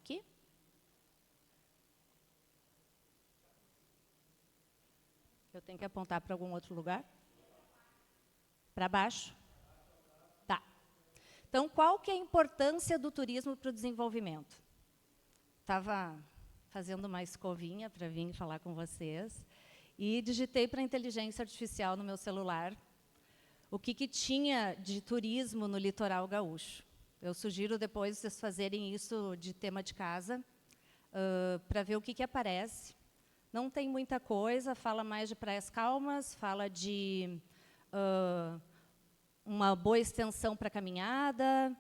Aqui? Eu tenho que apontar para algum outro lugar? Para baixo? Tá. Então, qual que é a importância do turismo para o desenvolvimento? Estava fazendo uma escovinha para vir falar com vocês e digitei para a inteligência artificial no meu celular o que tinha de turismo no litoral gaúcho. Eu sugiro depois vocês fazerem isso de tema de casa, para ver o que aparece. Não tem muita coisa, fala mais de praias calmas, fala de uma boa extensão para caminhada,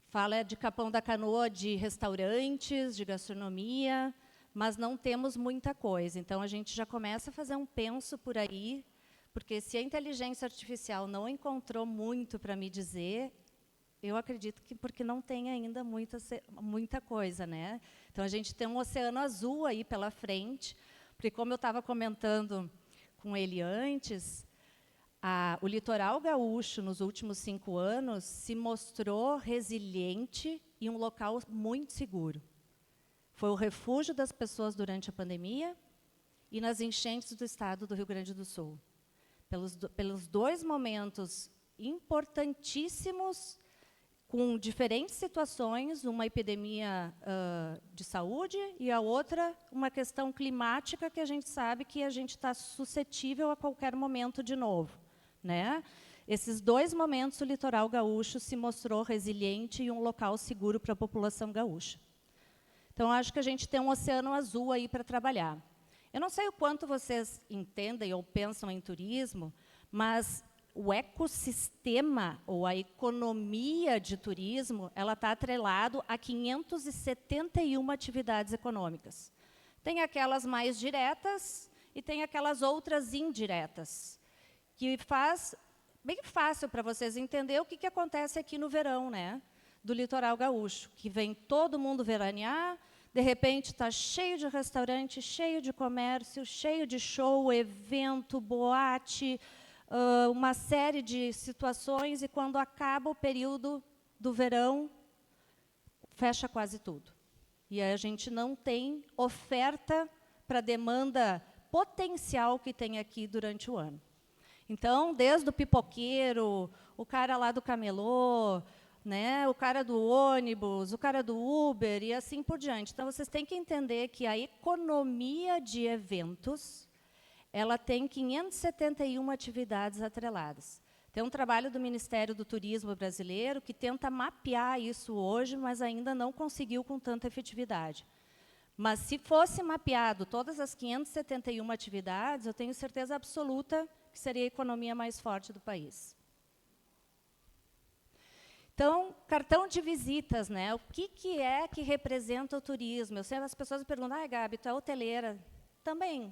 fala de Capão da Canoa, de restaurantes, de gastronomia, mas não temos muita coisa. Então, a gente já começa a fazer um penso por aí, porque se a inteligência artificial não encontrou muito para me dizer, eu acredito que porque não tem ainda muita coisa, né? Então, a gente tem um oceano azul aí pela frente, porque, como eu estava comentando com ele antes, o litoral gaúcho, nos últimos 5 anos, se mostrou resiliente e um local muito seguro. Foi o refúgio das pessoas durante a pandemia e nas enchentes do estado do Rio Grande do Sul. Pelos 2 momentos importantíssimos, com diferentes situações, uma epidemia de saúde e a outra, uma questão climática que a gente sabe que a gente está suscetível a qualquer momento de novo, né? Esses 2 momentos, o litoral gaúcho se mostrou resiliente e um local seguro para a população gaúcha. Então, acho que a gente tem um oceano azul aí para trabalhar. Eu não sei o quanto vocês entendem ou pensam em turismo, mas o ecossistema ou a economia de turismo, ela está atrelado a 571 atividades econômicas. Tem aquelas mais diretas e tem aquelas outras indiretas, que faz bem fácil para vocês entenderem o que acontece aqui no verão, né, do litoral gaúcho, que vem todo mundo veranear, de repente está cheio de restaurante, cheio de comércio, cheio de show, evento, boate, uma série de situações, e quando acaba o período do verão, fecha quase tudo. E aí a gente não tem oferta para a demanda potencial que tem aqui durante o ano. Então, desde o pipoqueiro, o cara lá do camelô, né, o cara do ônibus, o cara do Uber e assim por diante. Então, vocês têm que entender que a economia de eventos, ela tem 571 atividades atreladas. Tem um trabalho do Ministério do Turismo brasileiro que tenta mapear isso hoje, mas ainda não conseguiu com tanta efetividade. Mas, se fosse mapeado todas as 571 atividades, eu tenho certeza absoluta que seria a economia mais forte do país. Então, cartão de visitas, né? O que é que representa o turismo? Eu sei, as pessoas me perguntam, Gabi, tu é hoteleira? Também.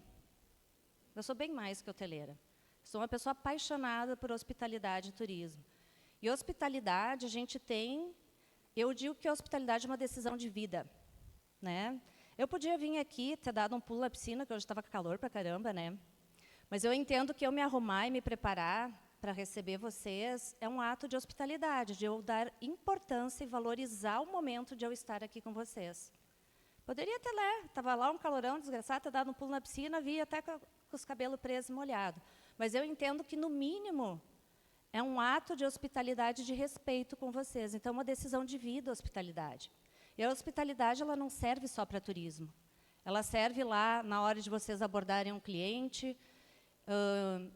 Eu sou bem mais que hoteleira. Sou uma pessoa apaixonada por hospitalidade e turismo. E hospitalidade, a gente tem... Eu digo que a hospitalidade é uma decisão de vida, né? Eu podia vir aqui, ter dado um pulo na piscina, que hoje estava com calor pra caramba, né? Mas eu entendo que eu me arrumar e me preparar para receber vocês é um ato de hospitalidade, de eu dar importância e valorizar o momento de eu estar aqui com vocês. Poderia ter lá, estava lá um calorão desgraçado, ter dado um pulo na piscina, vi até com os cabelos presos e molhados. Mas eu entendo que, no mínimo, é um ato de hospitalidade e de respeito com vocês. Então, é uma decisão de vida a hospitalidade. E a hospitalidade, ela não serve só para turismo. Ela serve lá na hora de vocês abordarem um cliente.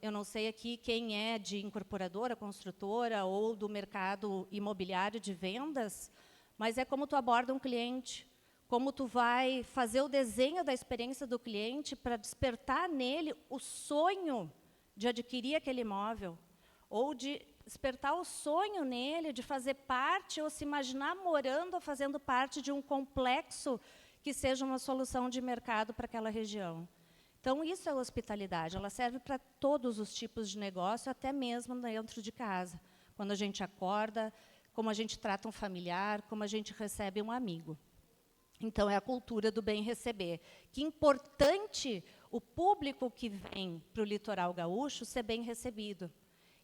Eu não sei aqui quem é de incorporadora, construtora ou do mercado imobiliário de vendas, mas é como tu aborda um cliente, como tu vai fazer o desenho da experiência do cliente para despertar nele o sonho de adquirir aquele imóvel, ou de despertar o sonho nele de fazer parte ou se imaginar morando ou fazendo parte de um complexo que seja uma solução de mercado para aquela região. Então, isso é hospitalidade, ela serve para todos os tipos de negócio, até mesmo dentro de casa. Quando a gente acorda, como a gente trata um familiar, como a gente recebe um amigo. Então, é a cultura do bem receber. Que importante o público que vem para o litoral gaúcho ser bem recebido.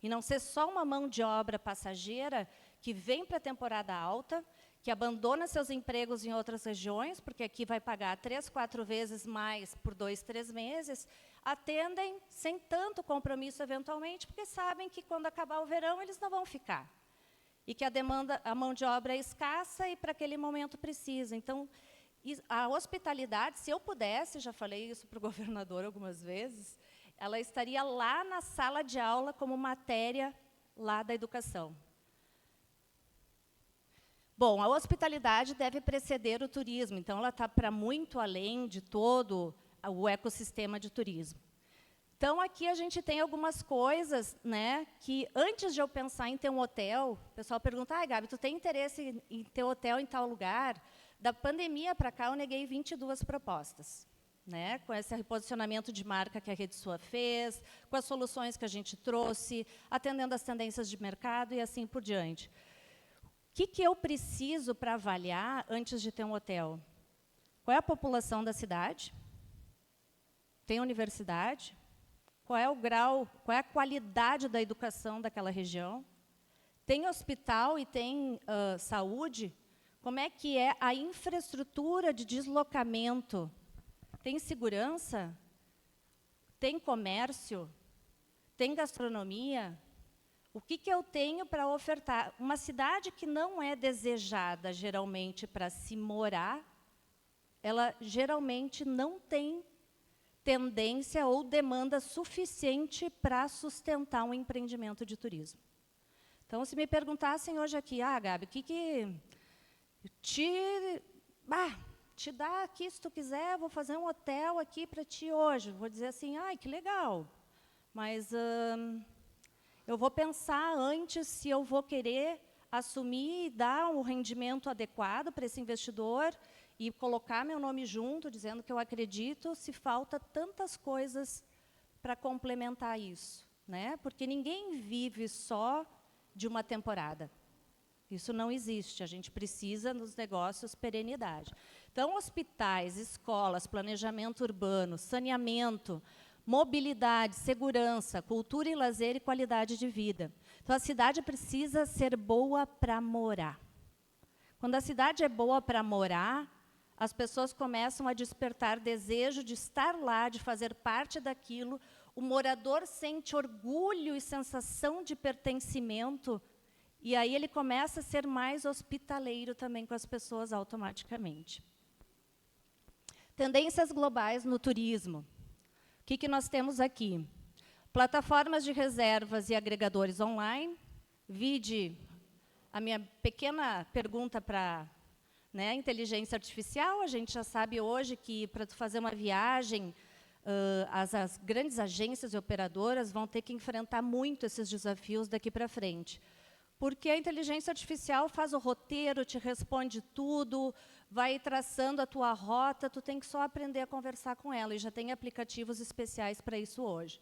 E não ser só uma mão de obra passageira que vem para a temporada alta, que abandona seus empregos em outras regiões, porque aqui vai pagar 3, 4 vezes mais por 2, 3 meses, atendem sem tanto compromisso, eventualmente, porque sabem que, quando acabar o verão, eles não vão ficar. E que a mão de obra é escassa e, para aquele momento, precisa. Então, a hospitalidade, se eu pudesse, já falei isso para o governador algumas vezes, ela estaria lá na sala de aula como matéria lá da educação. Bom, a hospitalidade deve preceder o turismo, então ela está para muito além de todo o ecossistema de turismo. Então, aqui a gente tem algumas coisas, né, que, antes de eu pensar em ter um hotel, o pessoal pergunta, Gabi, tu tem interesse em ter hotel em tal lugar? Da pandemia para cá, eu neguei 22 propostas, né, com esse reposicionamento de marca que a Rede Sua fez, com as soluções que a gente trouxe, atendendo às tendências de mercado e assim por diante. O que eu preciso para avaliar antes de ter um hotel? Qual é a população da cidade? Tem universidade? Qual é o grau, qual é a qualidade da educação daquela região? Tem hospital e tem saúde? Como é que é a infraestrutura de deslocamento? Tem segurança? Tem comércio? Tem gastronomia? O que eu tenho para ofertar? Uma cidade que não é desejada, geralmente, para se morar, ela geralmente não tem tendência ou demanda suficiente para sustentar um empreendimento de turismo. Então, se me perguntassem hoje aqui, Gabi, o que te dá aqui, se tu quiser, vou fazer um hotel aqui para ti hoje. Vou dizer assim, que legal, mas eu vou pensar antes se eu vou querer assumir e dar um rendimento adequado para esse investidor e colocar meu nome junto, dizendo que eu acredito, se falta tantas coisas para complementar isso, né? Porque ninguém vive só de uma temporada. Isso não existe, a gente precisa, nos negócios, perenidade. Então, hospitais, escolas, planejamento urbano, saneamento, mobilidade, segurança, cultura e lazer e qualidade de vida. Então, a cidade precisa ser boa para morar. Quando a cidade é boa para morar, as pessoas começam a despertar desejo de estar lá, de fazer parte daquilo. O morador sente orgulho e sensação de pertencimento, e aí ele começa a ser mais hospitaleiro também com as pessoas automaticamente. Tendências globais no turismo. O que nós temos aqui? Plataformas de reservas e agregadores online. Vide a minha pequena pergunta para inteligência artificial. A gente já sabe hoje que, para fazer uma viagem, as grandes agências e operadoras vão ter que enfrentar muito esses desafios daqui para frente. Porque a inteligência artificial faz o roteiro, te responde tudo, vai traçando a tua rota, tu tem que só aprender a conversar com ela, e já tem aplicativos especiais para isso hoje.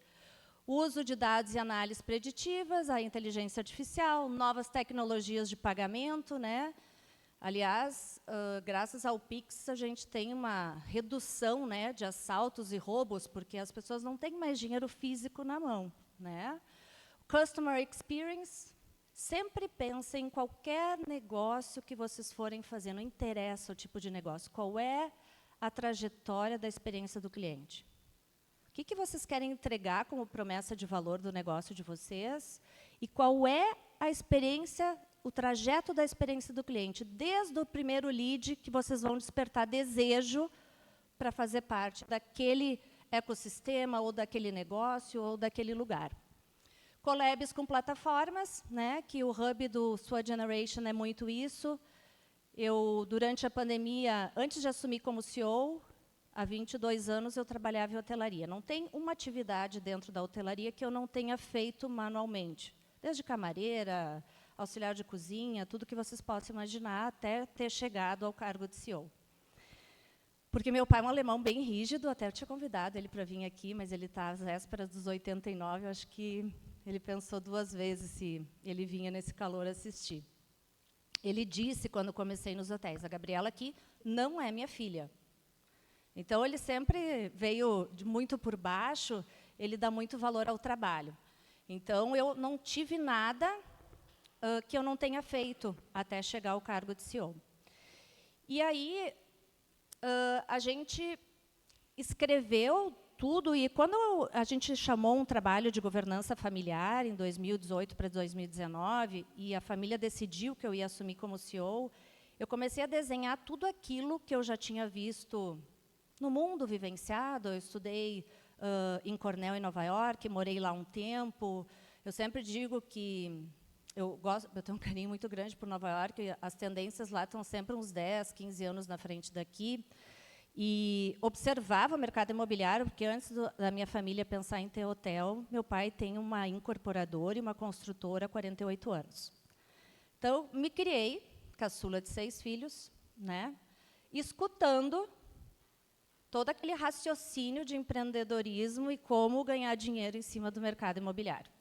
O uso de dados e análises preditivas, a inteligência artificial, novas tecnologias de pagamento, né? Aliás, graças ao Pix, a gente tem uma redução, né, de assaltos e roubos, porque as pessoas não têm mais dinheiro físico na mão, né? Customer Experience. Sempre pensem em qualquer negócio que vocês forem fazer, não interessa o tipo de negócio, qual é a trajetória da experiência do cliente. O que vocês querem entregar como promessa de valor do negócio de vocês e qual é a experiência, o trajeto da experiência do cliente, desde o primeiro lead que vocês vão despertar desejo para fazer parte daquele ecossistema ou daquele negócio ou daquele lugar. Collabs com plataformas, né, que o hub do Sua Generation é muito isso. Eu, durante a pandemia, antes de assumir como CEO, há 22 anos eu trabalhava em hotelaria. Não tem uma atividade dentro da hotelaria que eu não tenha feito manualmente. Desde camareira, auxiliar de cozinha, tudo que vocês possam imaginar, até ter chegado ao cargo de CEO. Porque meu pai é um alemão bem rígido, até eu tinha convidado ele para vir aqui, mas ele está às vésperas dos 89, eu acho que ele pensou 2 vezes se ele vinha nesse calor assistir. Ele disse, quando comecei nos hotéis, a Gabriela aqui não é minha filha. Então, ele sempre veio muito por baixo, ele dá muito valor ao trabalho. Então, eu não tive nada que eu não tenha feito até chegar ao cargo de CEO. E aí, a gente escreveu tudo, e quando a gente chamou um trabalho de governança familiar, em 2018 para 2019, e a família decidiu que eu ia assumir como CEO, eu comecei a desenhar tudo aquilo que eu já tinha visto no mundo, vivenciado. Eu estudei em Cornell, em Nova York, morei lá um tempo. Eu sempre digo que eu tenho um carinho muito grande por Nova York, as tendências lá estão sempre uns 10, 15 anos na frente daqui. E observava o mercado imobiliário, porque antes da minha família pensar em ter hotel, meu pai tem uma incorporadora e uma construtora há 48 anos. Então, me criei, caçula de 6 filhos, né, escutando todo aquele raciocínio de empreendedorismo e como ganhar dinheiro em cima do mercado imobiliário.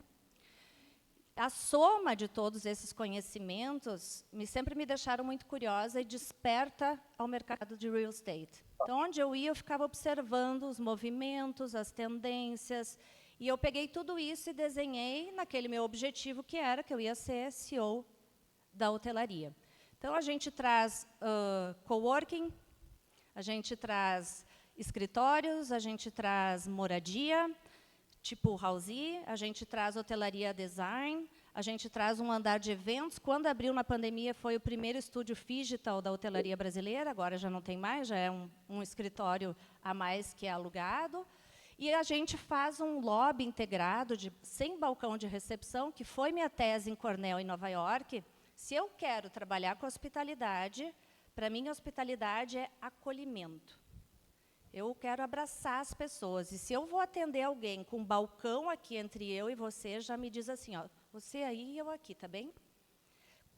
A soma de todos esses conhecimentos sempre me deixaram muito curiosa e desperta ao mercado de real estate. Então, onde eu ia, eu ficava observando os movimentos, as tendências, e eu peguei tudo isso e desenhei naquele meu objetivo, que era que eu ia ser CEO da hotelaria. Então, a gente traz coworking, a gente traz escritórios, a gente traz moradia, tipo housey, a gente traz hotelaria design, a gente traz um andar de eventos. Quando abriu na pandemia, foi o primeiro estúdio digital da hotelaria brasileira, agora já não tem mais, já é um escritório a mais que é alugado. E a gente faz um lobby integrado, sem balcão de recepção, que foi minha tese em Cornell, em Nova York. Se eu quero trabalhar com hospitalidade, para mim, hospitalidade é acolhimento. Eu quero abraçar as pessoas. E se eu vou atender alguém com um balcão aqui entre eu e você, já me diz assim, ó, você aí e eu aqui, tá bem?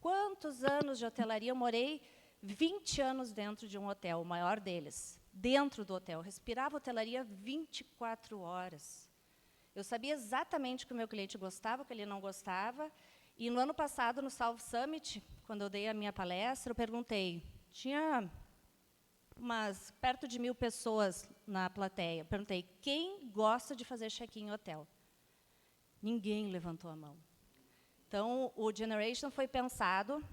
Quantos anos de hotelaria? Eu morei 20 anos dentro de um hotel, o maior deles, dentro do hotel. Eu respirava hotelaria 24 horas. Eu sabia exatamente o que o meu cliente gostava, o que ele não gostava. E no ano passado, no South Summit, quando eu dei a minha palestra, eu perguntei, tinha perto de 1000 pessoas na plateia. Perguntei, quem gosta de fazer check-in em hotel? Ninguém levantou a mão. Então, o Generation foi pensado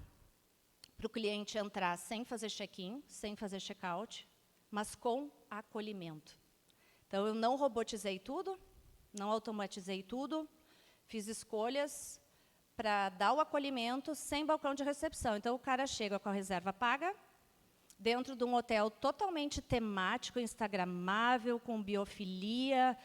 para o cliente entrar sem fazer check-in, sem fazer check-out, mas com acolhimento. Então, eu não robotizei tudo, não automatizei tudo, fiz escolhas para dar o acolhimento sem balcão de recepção. Então, o cara chega com a reserva paga, dentro de um hotel totalmente temático, instagramável, com biofilia,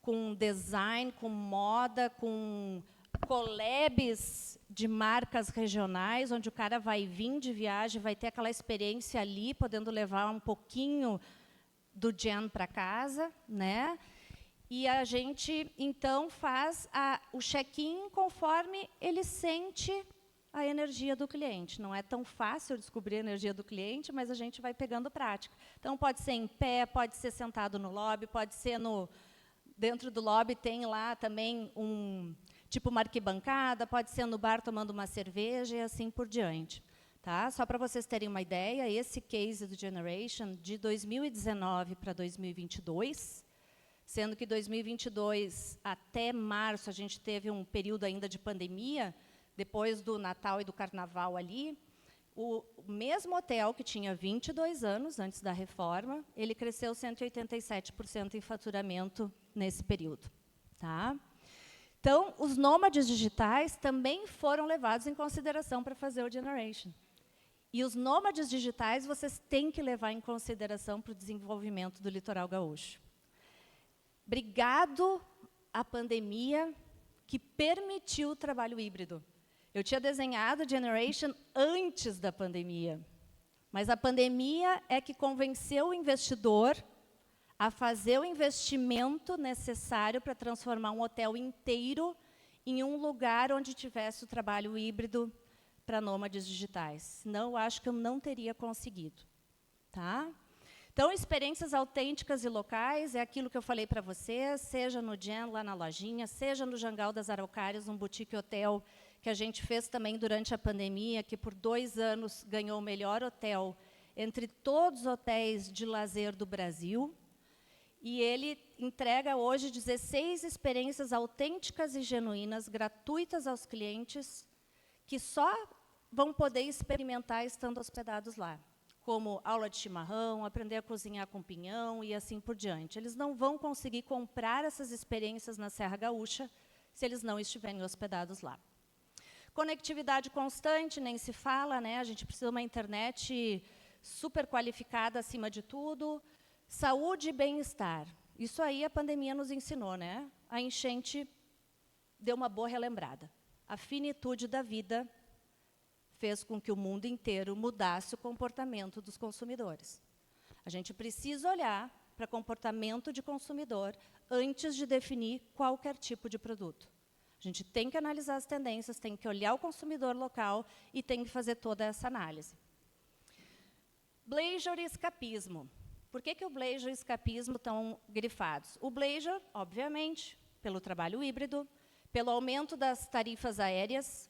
com design, com moda, com collabs de marcas regionais, onde o cara vai vir de viagem, vai ter aquela experiência ali, podendo levar um pouquinho do Gen para casa, né? E a gente, então, faz o check-in conforme ele sente a energia do cliente. Não é tão fácil descobrir a energia do cliente, mas a gente vai pegando prática. Então, pode ser em pé, pode ser sentado no lobby, pode ser dentro do lobby tem lá também tipo uma arquibancada, pode ser no bar tomando uma cerveja e assim por diante. Tá? Só para vocês terem uma ideia, esse case do Generation, de 2019 para 2022, sendo que 2022 até março a gente teve um período ainda de pandemia, depois do Natal e do Carnaval ali, o mesmo hotel que tinha 22 anos antes da reforma, ele cresceu 187% em faturamento nesse período. Tá? Então, os nômades digitais também foram levados em consideração para fazer o Generation. E os nômades digitais vocês têm que levar em consideração para o desenvolvimento do litoral gaúcho. Obrigado à pandemia que permitiu o trabalho híbrido. Eu tinha desenhado a Generation antes da pandemia, mas a pandemia é que convenceu o investidor a fazer o investimento necessário para transformar um hotel inteiro em um lugar onde tivesse o trabalho híbrido para nômades digitais. Senão, eu acho que eu não teria conseguido. Tá? Então, experiências autênticas e locais é aquilo que eu falei para vocês, seja no Gen, lá na lojinha, seja no Jangal das Araucárias, um boutique hotel que a gente fez também durante a pandemia, que por 2 anos ganhou o melhor hotel entre todos os hotéis de lazer do Brasil. E ele entrega hoje 16 experiências autênticas e genuínas, gratuitas aos clientes, que só vão poder experimentar estando hospedados lá. como aula de chimarrão, aprender a cozinhar com pinhão e assim por diante. Eles não vão conseguir comprar essas experiências na Serra Gaúcha se eles não estiverem hospedados lá. Conectividade constante, nem se fala, né? A gente precisa de uma internet super qualificada acima de tudo. Saúde e bem-estar. Isso aí a pandemia nos ensinou, né? A enchente deu uma boa relembrada. A finitude da vida fez com que o mundo inteiro mudasse o comportamento dos consumidores. A gente precisa olhar para comportamento de consumidor antes de definir qualquer tipo de produto. A gente tem que analisar as tendências, tem que olhar o consumidor local e tem que fazer toda essa análise. Bleisure e escapismo. Por que o bleisure e o escapismo estão grifados? O bleisure, obviamente, pelo trabalho híbrido, pelo aumento das tarifas aéreas.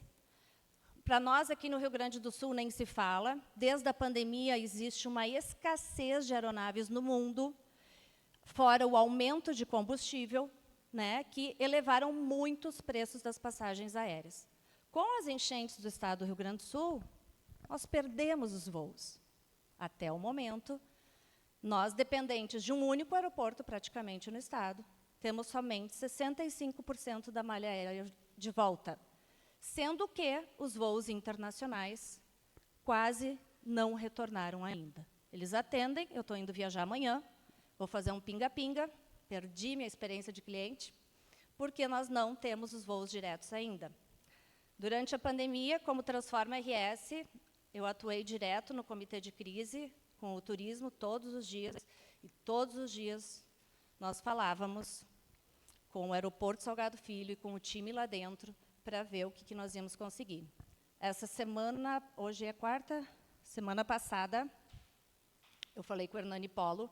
Para nós, aqui no Rio Grande do Sul, nem se fala. Desde a pandemia, existe uma escassez de aeronaves no mundo, fora o aumento de combustível, né, que elevaram muito os preços das passagens aéreas. Com as enchentes do estado do Rio Grande do Sul, nós perdemos os voos. Até o momento, nós, dependentes de um único aeroporto, praticamente, no estado, temos somente 65% da malha aérea de volta, sendo que os voos internacionais quase não retornaram ainda. Eles atendem, eu estou indo viajar amanhã, vou fazer um pinga-pinga, perdi minha experiência de cliente, porque nós não temos os voos diretos ainda. Durante a pandemia, como Transforma RS, eu atuei direto no comitê de crise com o turismo todos os dias, e todos os dias nós falávamos com o Aeroporto Salgado Filho e com o time lá dentro para ver o que nós íamos conseguir. Essa semana, hoje é quarta, semana passada, eu falei com o Hernani Polo,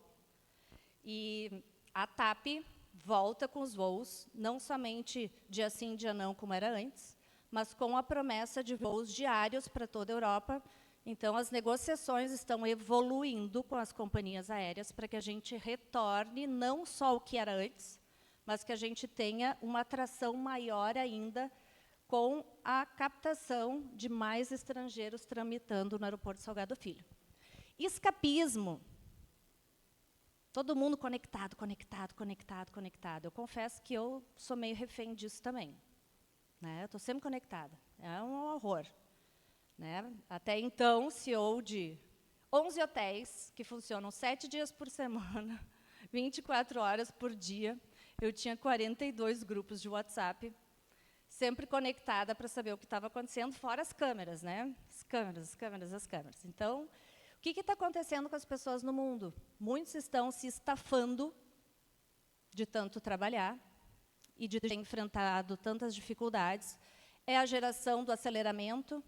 e a TAP volta com os voos, não somente dia sim, dia não, como era antes, mas com a promessa de voos diários para toda a Europa. Então, as negociações estão evoluindo com as companhias aéreas para que a gente retorne não só o que era antes, mas que a gente tenha uma atração maior ainda com a captação de mais estrangeiros tramitando no Aeroporto Salgado Filho. Escapismo. Todo mundo conectado, conectado, conectado, conectado. Eu confesso que eu sou meio refém disso também. Né? Estou sempre conectada. É um horror. Né? Até então, CEO de 11 hotéis, que funcionam 7 dias por semana, 24 horas por dia. Eu tinha 42 grupos de WhatsApp, sempre conectada para saber o que estava acontecendo, fora as câmeras, né? As câmeras, as câmeras, as câmeras. Então, o que está acontecendo com as pessoas no mundo? Muitos estão se estafando de tanto trabalhar e de ter enfrentado tantas dificuldades. É a geração do aceleramento,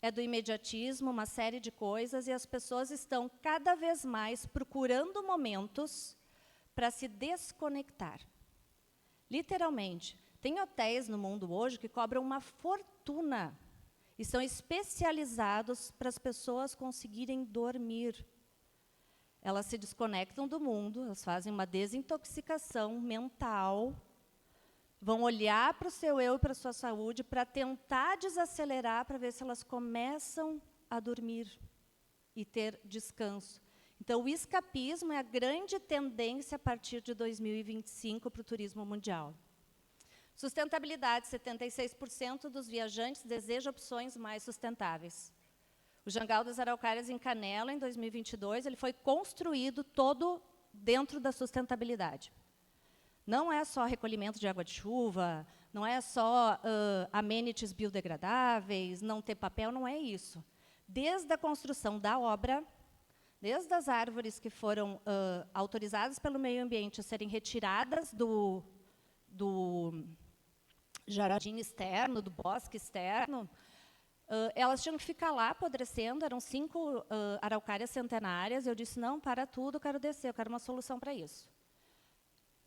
é do imediatismo, uma série de coisas, e as pessoas estão cada vez mais procurando momentos para se desconectar. Literalmente, tem hotéis no mundo hoje que cobram uma fortuna e são especializados para as pessoas conseguirem dormir. Elas se desconectam do mundo, elas fazem uma desintoxicação mental, vão olhar para o seu eu e para a sua saúde para tentar desacelerar, para ver se elas começam a dormir e ter descanso. Então, o escapismo é a grande tendência a partir de 2025 para o turismo mundial. Sustentabilidade, 76% dos viajantes desejam opções mais sustentáveis. O Jangal das Araucárias, em Canela, em 2022, ele foi construído todo dentro da sustentabilidade. Não é só recolhimento de água de chuva, não é só amenities biodegradáveis, não ter papel, não é isso. Desde a construção da obra, desde as árvores que foram autorizadas pelo meio ambiente a serem retiradas do jardim externo, do bosque externo, elas tinham que ficar lá apodrecendo, eram 5 araucárias centenárias, eu disse, não, para tudo, eu quero descer, eu quero uma solução para isso.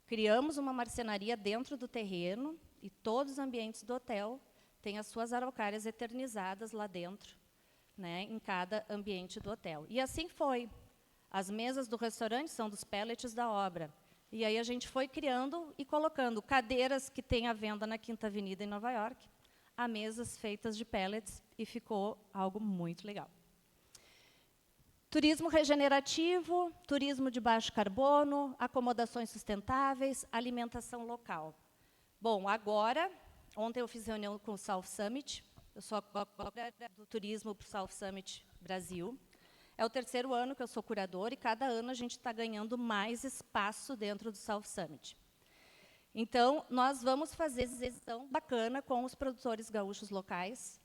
Criamos uma marcenaria dentro do terreno, e todos os ambientes do hotel têm as suas araucárias eternizadas lá dentro, né, em cada ambiente do hotel. E assim foi. As mesas do restaurante são dos pellets da obra. E aí a gente foi criando e colocando cadeiras que tem à venda na Quinta Avenida, em Nova York, a mesas feitas de pellets, e ficou algo muito legal. Turismo regenerativo, turismo de baixo carbono, acomodações sustentáveis, alimentação local. Bom, agora, ontem eu fiz reunião com o South Summit, eu sou a curadora do turismo para o South Summit Brasil. É o 3º ano que eu sou curadora e cada ano a gente está ganhando mais espaço dentro do South Summit. Então, nós vamos fazer essa gestão bacana com os produtores gaúchos locais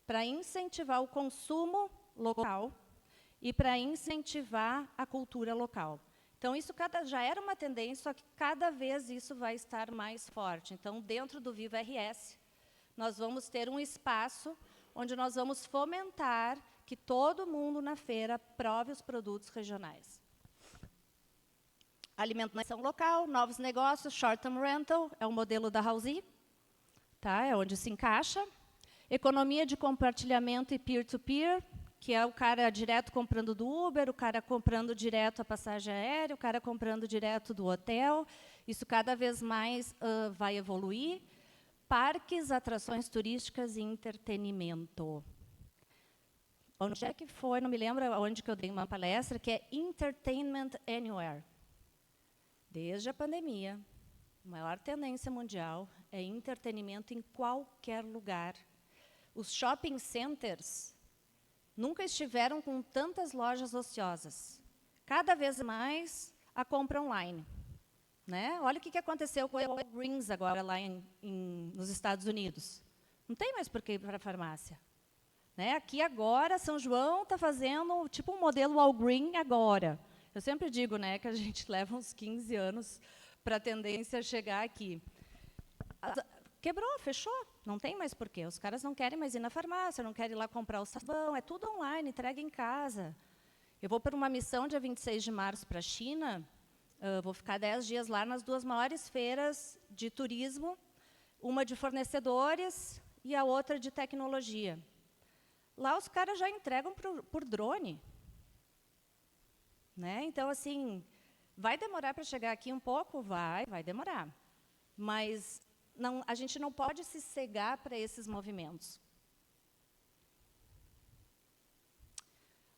para incentivar o consumo local e para incentivar a cultura local. Então, isso já era uma tendência, só que cada vez isso vai estar mais forte. Então, dentro do Viva RS, nós vamos ter um espaço onde nós vamos fomentar que todo mundo na feira prove os produtos regionais. Alimentação local, novos negócios, short-term rental, é o modelo da Housee, tá? É onde se encaixa. Economia de compartilhamento e peer-to-peer, que é o cara direto comprando do Uber, o cara comprando direto a passagem aérea, o cara comprando direto do hotel. Isso cada vez mais vai evoluir. Parques, atrações turísticas e entretenimento. Onde é que foi? Não me lembro onde que eu dei uma palestra, que é Entertainment Anywhere. Desde a pandemia, a maior tendência mundial é entretenimento em qualquer lugar. Os shopping centers nunca estiveram com tantas lojas ociosas. Cada vez mais a compra online. Né? Olha o que aconteceu com o Walgreens agora lá nos Estados Unidos. Não tem mais por que ir para a farmácia. Né? Aqui agora, São João está fazendo tipo um modelo Walgreens agora. Eu sempre digo, né, que a gente leva uns 15 anos para a tendência chegar aqui. Quebrou, fechou, não tem mais porquê. Os caras não querem mais ir na farmácia, não querem ir lá comprar o sabão, é tudo online, entrega em casa. Eu vou para uma missão dia 26 de março para a China, vou ficar 10 dias lá nas 2 maiores feiras de turismo, uma de fornecedores e a outra de tecnologia. Lá os caras já entregam por drone. Né? Então, assim, vai demorar para chegar aqui um pouco? Vai demorar. Mas a gente não pode se cegar para esses movimentos.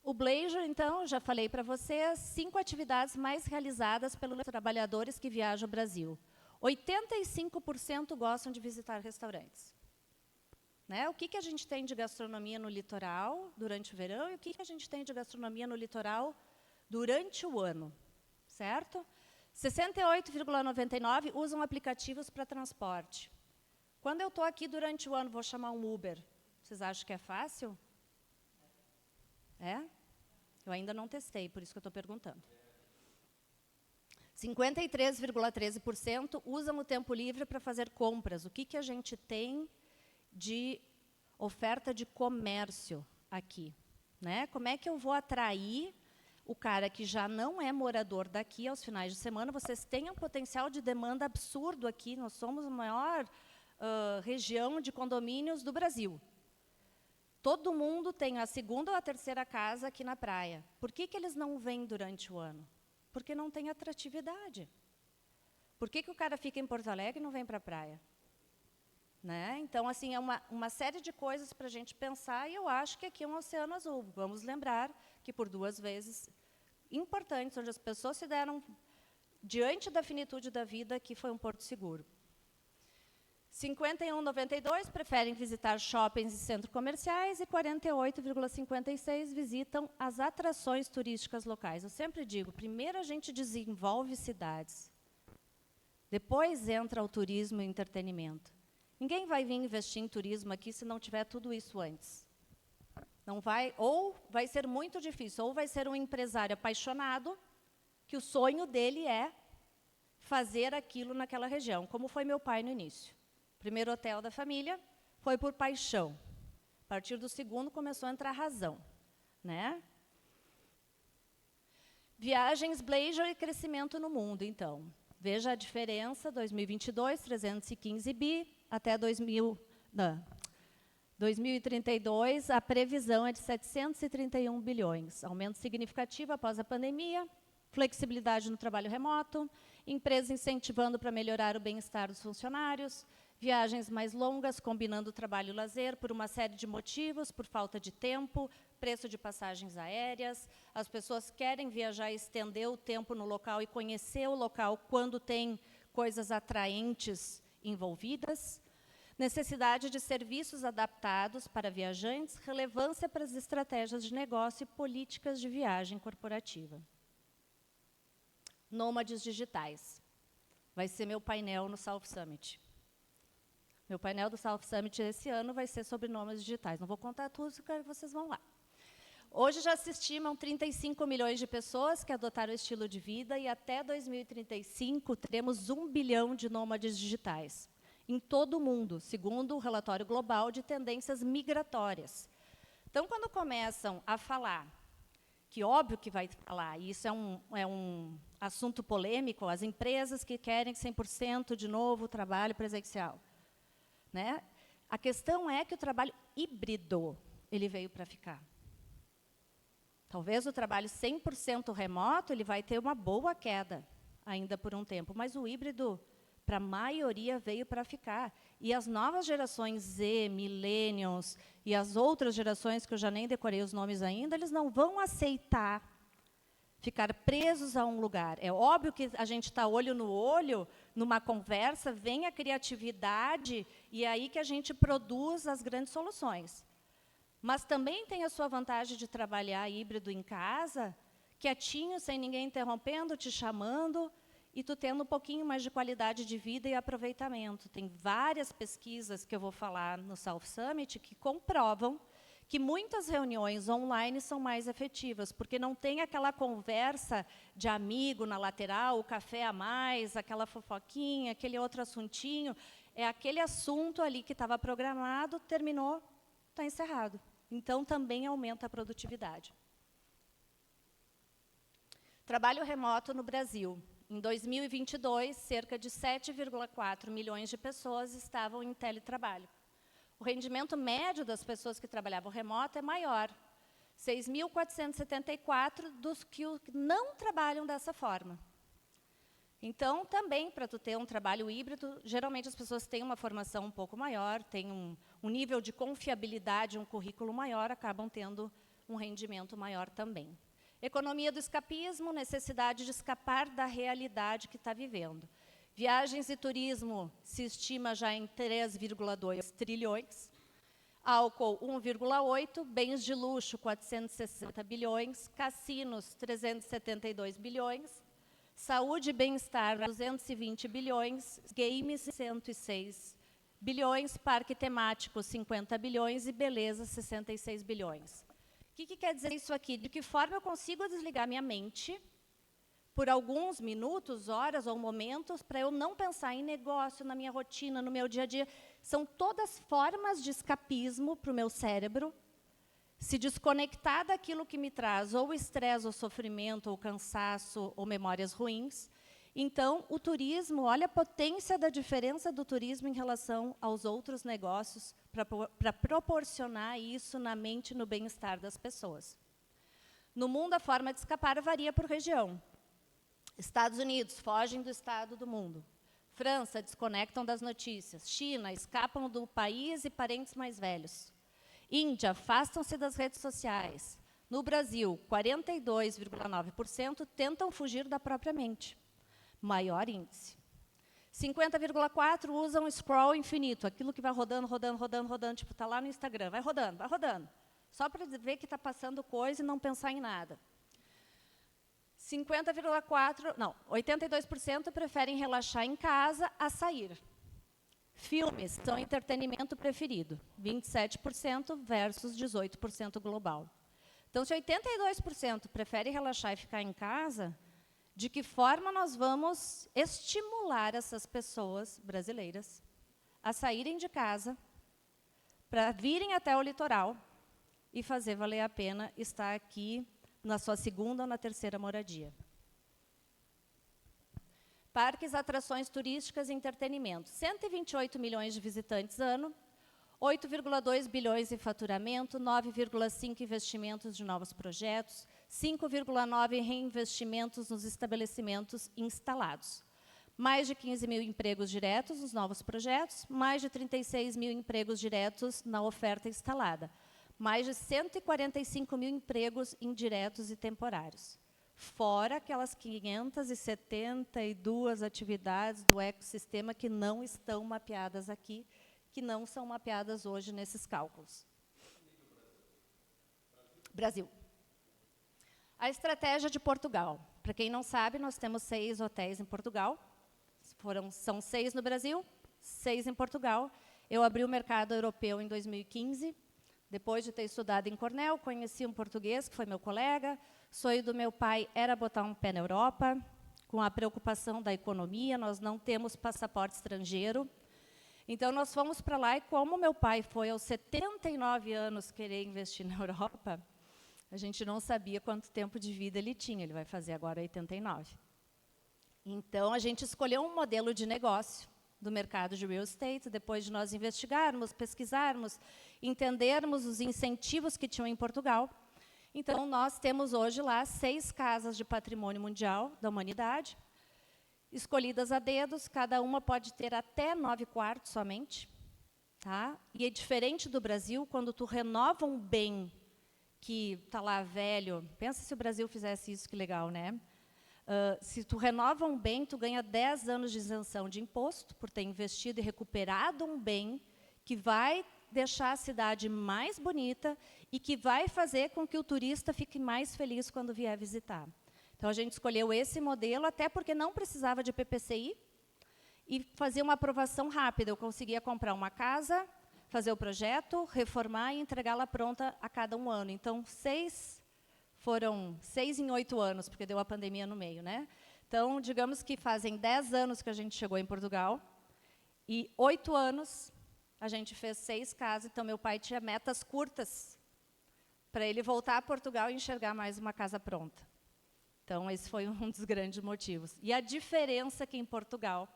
O Blazer, então, já falei para vocês, 5 atividades mais realizadas pelos trabalhadores que viajam ao Brasil. 85% gostam de visitar restaurantes. Né? O que a gente tem de gastronomia no litoral durante o verão e o que a gente tem de gastronomia no litoral durante o ano, certo? 68,99% usam aplicativos para transporte. Quando eu estou aqui durante o ano, vou chamar um Uber. Vocês acham que é fácil? É? Eu ainda não testei, por isso que eu estou perguntando. 53,13% usam o tempo livre para fazer compras. O que a gente tem de oferta de comércio aqui? Né? Como é que eu vou atrair o cara que já não é morador daqui aos finais de semana? Vocês têm um potencial de demanda absurdo aqui. Nós somos a maior região de condomínios do Brasil. Todo mundo tem a 2ª ou a 3ª casa aqui na praia. Por que eles não vêm durante o ano? Porque não tem atratividade. Por que o cara fica em Porto Alegre e não vem para a praia? Né? Então, assim, é uma série de coisas para a gente pensar, e eu acho que aqui é um oceano azul. Vamos lembrar que, por 2 vezes importantes, onde as pessoas se deram diante da finitude da vida, que foi um porto seguro. 51,92% preferem visitar shoppings e centros comerciais e 48,56% visitam as atrações turísticas locais. Eu sempre digo, primeiro a gente desenvolve cidades, depois entra o turismo e o entretenimento. Ninguém vai vir investir em turismo aqui se não tiver tudo isso antes. Não vai, ou vai ser muito difícil, ou vai ser um empresário apaixonado, que o sonho dele é fazer aquilo naquela região, como foi meu pai no início. Primeiro hotel da família foi por paixão. A partir do 2º começou a entrar razão. Né? Viagens, Blazer e crescimento no mundo, então. Veja a diferença, 2022, 315 bi, até 2032, a previsão é de 731 bilhões. Aumento significativo após a pandemia, flexibilidade no trabalho remoto, empresas incentivando para melhorar o bem-estar dos funcionários, Viagens mais longas, combinando trabalho e lazer, por uma série de motivos, por falta de tempo, preço de passagens aéreas, as pessoas querem viajar e estender o tempo no local e conhecer o local quando tem coisas atraentes envolvidas, necessidade de serviços adaptados para viajantes, relevância para as estratégias de negócio e políticas de viagem corporativa. Nômades digitais. Vai ser meu painel no South Summit. Meu painel do South Summit esse ano vai ser sobre nômades digitais. Não vou contar tudo, porque vocês vão lá. Hoje já se estimam 35 milhões de pessoas que adotaram o estilo de vida e até 2035 teremos 1 bilhão de nômades digitais em todo o mundo, segundo o relatório global de tendências migratórias. Então, quando começam a falar, que óbvio que vai falar, e isso é um assunto polêmico, as empresas que querem 100% de novo trabalho presencial. Né? A questão é que o trabalho híbrido ele veio para ficar. Talvez o trabalho 100% remoto ele vai ter uma boa queda ainda por um tempo, mas o híbrido, para a maioria, veio para ficar. E as novas gerações Z, Millennials e as outras gerações, que eu já nem decorei os nomes ainda, eles não vão aceitar ficar presos a um lugar. É óbvio que a gente está olho no olho, numa conversa, vem a criatividade, e é aí que a gente produz as grandes soluções. Mas também tem a sua vantagem de trabalhar híbrido em casa, quietinho, sem ninguém interrompendo, te chamando, e tu tendo um pouquinho mais de qualidade de vida e aproveitamento. Tem várias pesquisas que eu vou falar no South Summit que comprovam que muitas reuniões online são mais efetivas, porque não tem aquela conversa de amigo na lateral, o café a mais, aquela fofoquinha, aquele outro assuntinho. É aquele assunto ali que estava programado, terminou, está encerrado. Então, também aumenta a produtividade. Trabalho remoto no Brasil. Em 2022, cerca de 7,4 milhões de pessoas estavam em teletrabalho. O rendimento médio das pessoas que trabalhavam remoto é maior, 6.474 dos que não trabalham dessa forma. Então, também, para tu ter um trabalho híbrido, geralmente as pessoas têm uma formação um pouco maior, têm um nível de confiabilidade, um currículo maior, acabam tendo um rendimento maior também. Economia do escapismo, necessidade de escapar da realidade que está vivendo. Viagens e turismo se estima já em 3,2 trilhões. Álcool, 1,8. Bens de luxo, 460 bilhões. Cassinos, 372 bilhões. Saúde e bem-estar, 220 bilhões. Games, 106 bilhões. Parque temático, 50 bilhões. E beleza, 66 bilhões. O que quer dizer isso aqui? De que forma eu consigo desligar minha mente por alguns minutos, horas ou momentos, para eu não pensar em negócio, na minha rotina, no meu dia a dia. São todas formas de escapismo para o meu cérebro, se desconectar daquilo que me traz ou estresse, ou sofrimento, ou cansaço, ou memórias ruins. Então, o turismo, olha a potência da diferença do turismo em relação aos outros negócios, para proporcionar isso na mente e no bem-estar das pessoas. No mundo, a forma de escapar varia por região. Estados Unidos, fogem do estado do mundo. França, desconectam das notícias. China, escapam do país e parentes mais velhos. Índia, afastam-se das redes sociais. No Brasil, 42,9% tentam fugir da própria mente. Maior índice. 50,4% usam scroll infinito, aquilo que vai rodando, rodando, rodando, rodando, tipo, está lá no Instagram, vai rodando. Só para ver que está passando coisa e não pensar em nada. 82% preferem relaxar em casa a sair. Filmes são entretenimento preferido, 27% versus 18% global. Então, se 82% prefere relaxar e ficar em casa, de que forma nós vamos estimular essas pessoas brasileiras a saírem de casa, para virem até o litoral e fazer valer a pena estar aqui na sua segunda ou na terceira moradia. Parques, atrações turísticas e entretenimento. 128 milhões de visitantes ano, 8,2 bilhões em faturamento, 9,5 investimentos de novos projetos, 5,9 reinvestimentos nos estabelecimentos instalados. mais de 15 mil empregos diretos nos novos projetos, mais de 36 mil empregos diretos na oferta instalada, mais de 145 mil empregos indiretos e temporários, fora aquelas 572 atividades do ecossistema que não estão mapeadas aqui, que não são mapeadas hoje nesses cálculos. Brasil. A estratégia de Portugal. Para quem não sabe, nós temos 6 hotéis em Portugal. São 6 no Brasil, 6 em Portugal. Eu abri o mercado europeu em 2015, depois de ter estudado em Cornell, conheci um português, que foi meu colega. O sonho do meu pai era botar um pé na Europa, com a preocupação da economia, nós não temos passaporte estrangeiro. Então, nós fomos para lá, e como meu pai foi aos 79 anos querer investir na Europa, a gente não sabia quanto tempo de vida ele tinha, ele vai fazer agora 89. Então, a gente escolheu um modelo de negócio do mercado de real estate, depois de nós investigarmos, pesquisarmos, entendermos os incentivos que tinham em Portugal. Então, nós temos hoje lá 6 casas de patrimônio mundial da humanidade, escolhidas a dedos, cada uma pode ter até 9 quartos somente. Tá? E é diferente do Brasil, quando tu renova um bem que está lá velho, pensa se o Brasil fizesse isso, que legal, né? Se tu renova um bem, tu ganha 10 anos de isenção de imposto, por ter investido e recuperado um bem que vai deixar a cidade mais bonita e que vai fazer com que o turista fique mais feliz quando vier visitar. Então, a gente escolheu esse modelo, até porque não precisava de PPCI e fazia uma aprovação rápida. Eu conseguia comprar uma casa, fazer o projeto, reformar e entregá-la pronta a cada 1 ano. Então, foram 6 em 8 anos, porque deu a pandemia no meio, né? Então, digamos que fazem 10 anos que a gente chegou em Portugal e 8 anos a gente fez 6 casas. Então, meu pai tinha metas curtas para ele voltar a Portugal e enxergar mais uma casa pronta. Então, esse foi um dos grandes motivos. E a diferença é que, em Portugal,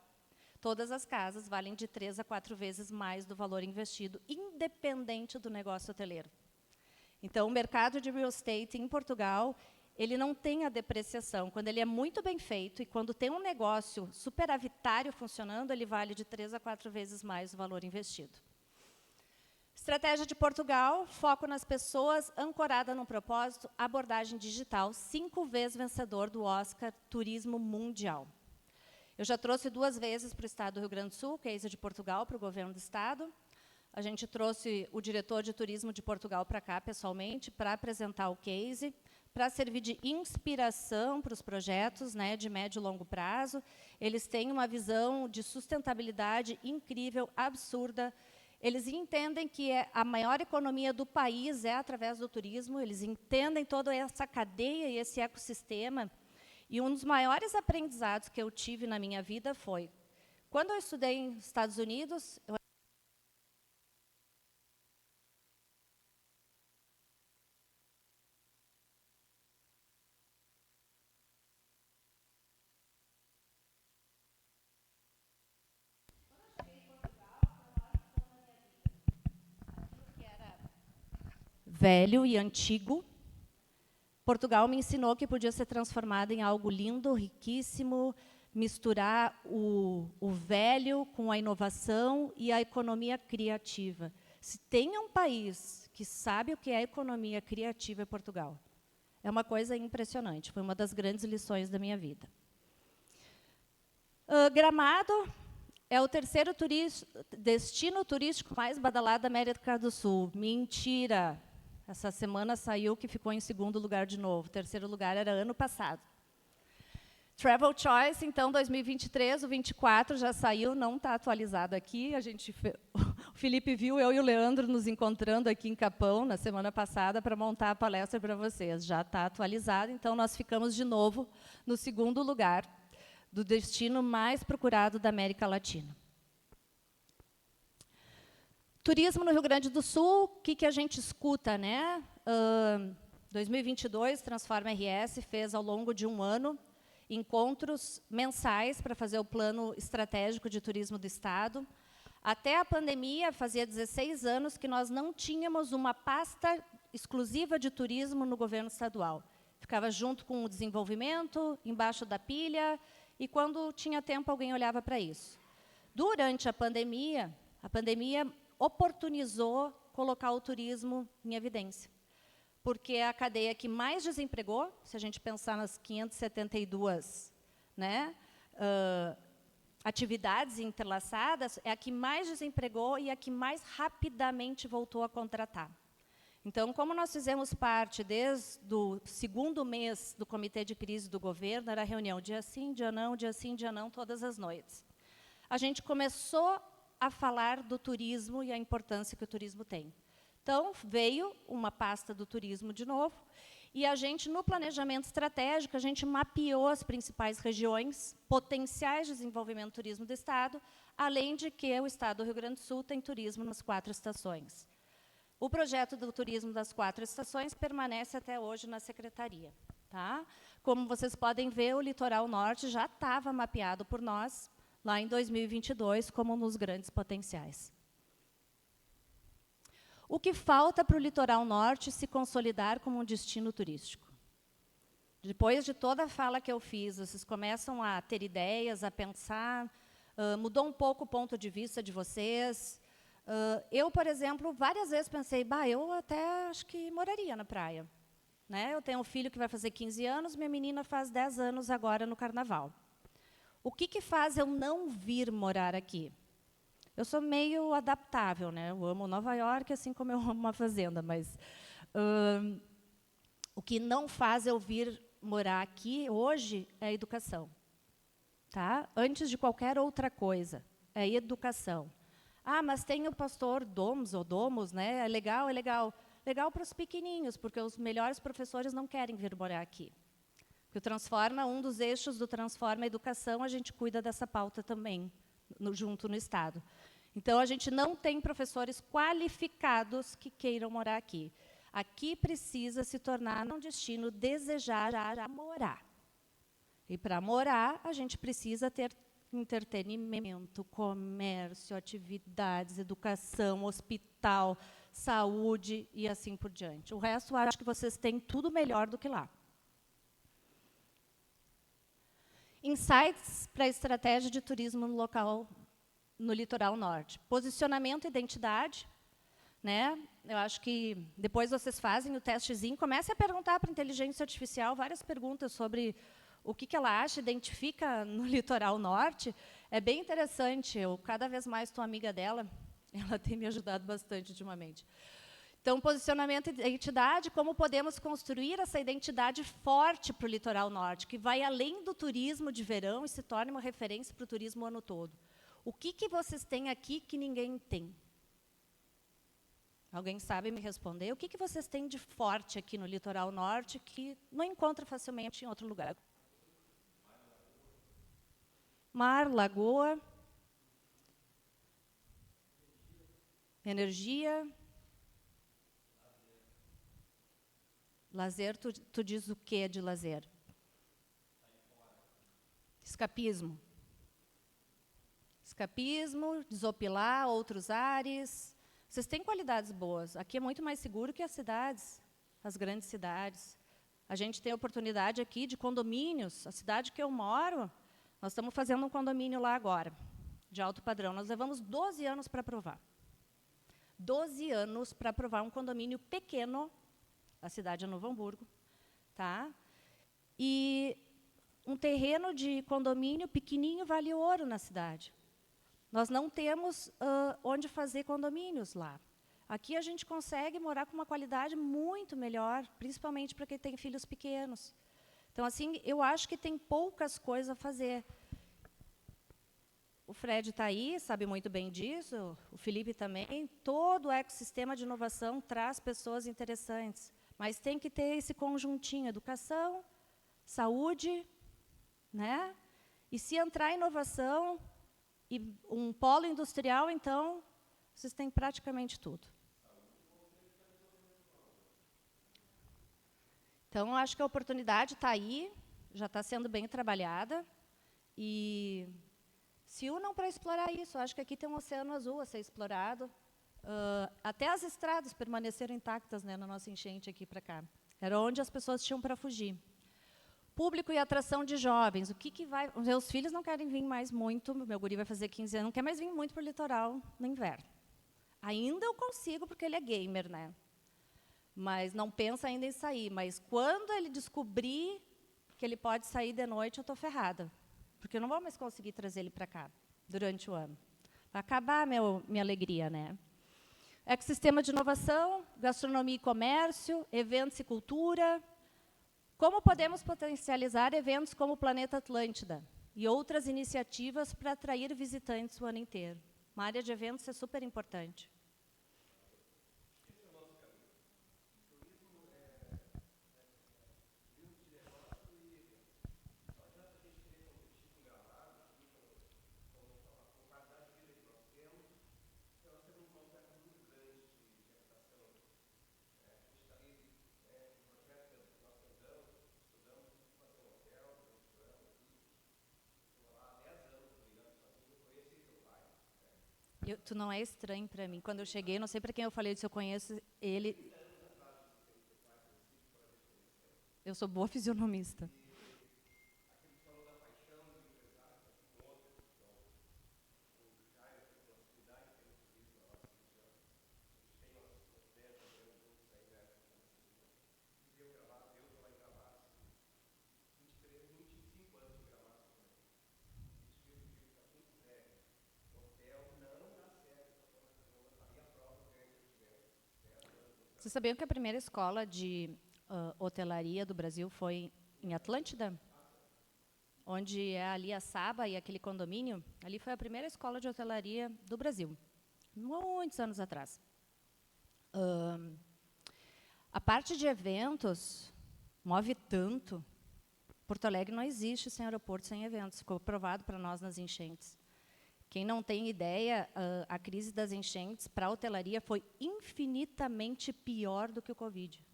todas as casas valem de 3 a 4 vezes mais do valor investido, independente do negócio hoteleiro. Então, o mercado de real estate em Portugal, ele não tem a depreciação. Quando ele é muito bem feito e quando tem um negócio superavitário funcionando, ele vale de 3 a 4 vezes mais o valor investido. Estratégia de Portugal, foco nas pessoas, ancorada no propósito, abordagem digital, 5 vezes vencedor do Oscar Turismo Mundial. Eu já trouxe 2 vezes para o Estado do Rio Grande do Sul, case de Portugal, para o governo do Estado. A gente trouxe o diretor de turismo de Portugal para cá, pessoalmente, para apresentar o case, para servir de inspiração para os projetos, né, de médio e longo prazo. Eles têm uma visão de sustentabilidade incrível, absurda. Eles entendem que a maior economia do país é através do turismo, eles entendem toda essa cadeia e esse ecossistema. E um dos maiores aprendizados que eu tive na minha vida foi, quando eu estudei nos Estados Unidos, velho e antigo, Portugal me ensinou que podia ser transformado em algo lindo, riquíssimo, misturar o velho com a inovação e a economia criativa. Se tem um país que sabe o que é economia criativa, é Portugal. É uma coisa impressionante, foi uma das grandes lições da minha vida. Gramado é o 3º destino turístico mais badalado da América do Sul. Mentira! Essa semana saiu que ficou em 2º lugar de novo. O 3º lugar era ano passado. Travel Choice, então, 2023, o 24 já saiu, não está atualizado aqui. O Felipe viu eu e o Leandro nos encontrando aqui em Capão, na semana passada, para montar a palestra para vocês. Já está atualizado, então nós ficamos de novo no 2º lugar do destino mais procurado da América Latina. Turismo no Rio Grande do Sul, o que a gente escuta, né? 2022, Transforma RS fez, ao longo de 1 ano, encontros mensais para fazer o plano estratégico de turismo do Estado. Até a pandemia, fazia 16 anos que nós não tínhamos uma pasta exclusiva de turismo no governo estadual. Ficava junto com o desenvolvimento, embaixo da pilha, e quando tinha tempo alguém olhava para isso. Durante a pandemia oportunizou colocar o turismo em evidência, porque é a cadeia que mais desempregou, se a gente pensar nas 572, né, atividades entrelaçadas, é a que mais desempregou e a que mais rapidamente voltou a contratar. Então, como nós fizemos parte desde o segundo mês do Comitê de Crise do Governo, era reunião dia sim, dia não, dia sim, dia não, todas as noites. A gente começou a falar do turismo e a importância que o turismo tem. Então, veio uma pasta do turismo de novo, e a gente, no planejamento estratégico, a gente mapeou as principais regiões, potenciais de desenvolvimento do turismo do Estado, além de que o Estado do Rio Grande do Sul tem turismo nas 4 estações. O projeto do turismo das 4 estações permanece até hoje na Secretaria. Tá? Como vocês podem ver, o litoral norte já estava mapeado por nós, lá em 2022, como um dos grandes potenciais. O que falta para o litoral norte se consolidar como um destino turístico? Depois de toda a fala que eu fiz, vocês começam a ter ideias, a pensar, mudou um pouco o ponto de vista de vocês. Eu, por exemplo, várias vezes pensei, eu até acho que moraria na praia. Né? Eu tenho um filho que vai fazer 15 anos, minha menina faz 10 anos agora no Carnaval. O que faz eu não vir morar aqui? Eu sou meio adaptável, né? Eu amo Nova York, assim como eu amo uma fazenda, mas o que não faz eu vir morar aqui hoje é a educação. Tá? Antes de qualquer outra coisa, é a educação. Mas tem o pastor Domus ou Domus, né? É legal, é legal. Legal para os pequeninhos, porque os melhores professores não querem vir morar aqui. Porque o Transforma, um dos eixos do Transforma a Educação, a gente cuida dessa pauta também, junto no Estado. Então, a gente não tem professores qualificados que queiram morar aqui. Aqui precisa se tornar um destino desejar morar. E, para morar, a gente precisa ter entretenimento, comércio, atividades, educação, hospital, saúde e assim por diante. O resto, eu acho que vocês têm tudo melhor do que lá. Insights para a estratégia de turismo no local, no litoral norte. Posicionamento e identidade. Né? Eu acho que depois vocês fazem o testezinho, comecem a perguntar para a inteligência artificial várias perguntas sobre o que ela acha, identifica no litoral norte. É bem interessante. Eu, cada vez mais, estou amiga dela. Ela tem me ajudado bastante ultimamente. Então, posicionamento e identidade, como podemos construir essa identidade forte para o litoral norte, que vai além do turismo de verão e se torne uma referência para o turismo o ano todo. O que vocês têm aqui que ninguém tem? Alguém sabe me responder? O que vocês têm de forte aqui no litoral norte que não encontra facilmente em outro lugar? Mar, lagoa, energia, lazer. Tu diz o que de lazer? Escapismo. Escapismo, desopilar, outros ares. Vocês têm qualidades boas. Aqui é muito mais seguro que as cidades, as grandes cidades. A gente tem a oportunidade aqui de condomínios. A cidade que eu moro, nós estamos fazendo um condomínio lá agora, de alto padrão. Nós levamos 12 anos para aprovar. 12 anos para aprovar um condomínio pequeno, a cidade é Novo Hamburgo. Tá? E um terreno de condomínio pequenininho vale ouro na cidade. Nós não temos onde fazer condomínios lá. Aqui a gente consegue morar com uma qualidade muito melhor, principalmente para quem tem filhos pequenos. Então, assim, eu acho que tem poucas coisas a fazer. O Fred está aí, sabe muito bem disso, o Felipe também. Todo o ecossistema de inovação traz pessoas interessantes, mas tem que ter esse conjuntinho, educação, saúde, né? E se entrar inovação e um polo industrial, então, vocês têm praticamente tudo. Então, acho que a oportunidade está aí, já está sendo bem trabalhada, e se unam para explorar isso. Acho que aqui tem um oceano azul a ser explorado. Até as estradas permaneceram intactas, né, na nossa enchente aqui para cá. Era onde as pessoas tinham para fugir. Público e atração de jovens. O que vai... Os meus filhos não querem vir mais muito, meu guri vai fazer 15 anos, não quer mais vir muito para o litoral no inverno. Ainda eu consigo, porque ele é gamer, né? Mas não pensa ainda em sair. Mas quando ele descobrir que ele pode sair de noite, eu estou ferrada. Porque eu não vou mais conseguir trazer ele para cá durante o ano. Vai acabar minha alegria, né? Ecossistema de inovação, gastronomia e comércio, eventos e cultura. Como podemos potencializar eventos como o Planeta Atlântida e outras iniciativas para atrair visitantes o ano inteiro? Uma área de eventos é super importante. Tu não é estranho para mim. Quando eu cheguei, não sei para quem eu falei, se eu conheço ele. Eu sou boa fisionomista. Vocês sabiam que a primeira escola de hotelaria do Brasil foi em Atlântida? Onde é ali a Saba e aquele condomínio? Ali foi a primeira escola de hotelaria do Brasil, muitos anos atrás. A parte de eventos move tanto. Porto Alegre não existe sem aeroporto, sem eventos. Ficou provado para nós nas enchentes. Quem não tem ideia, a crise das enchentes para a hotelaria foi infinitamente pior do que o Covid.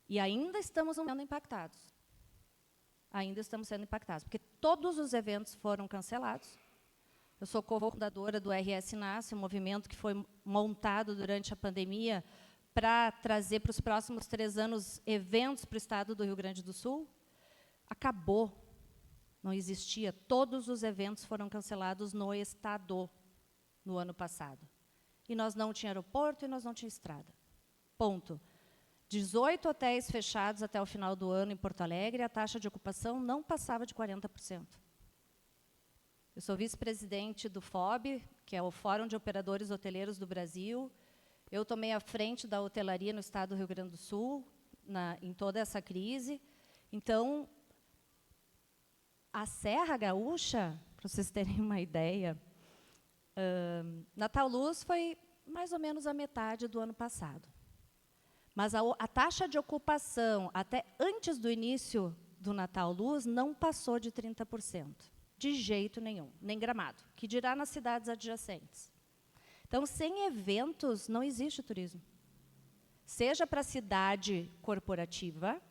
E ainda estamos sendo impactados. Ainda estamos sendo impactados, porque todos os eventos foram cancelados. Eu sou cofundadora do RS Nasce, um movimento que foi montado durante a pandemia para trazer para os próximos 3 anos eventos para o estado do Rio Grande do Sul. Acabou. Não existia. Todos os eventos foram cancelados no estado no ano passado. E nós não tínhamos aeroporto e nós não tínhamos estrada. Ponto. 18 hotéis fechados até o final do ano em Porto Alegre, a taxa de ocupação não passava de 40%. Eu sou vice-presidente do FOB, que é o Fórum de Operadores Hoteleiros do Brasil. Eu tomei a frente da hotelaria no estado do Rio Grande do Sul, em toda essa crise. Então, a Serra Gaúcha, para vocês terem uma ideia, Natal Luz foi mais ou menos a metade do ano passado. Mas a taxa de ocupação, até antes do início do Natal Luz, não passou de 30%. De jeito nenhum, nem Gramado, que dirá nas cidades adjacentes. Então, sem eventos, não existe turismo. Seja para a cidade corporativa,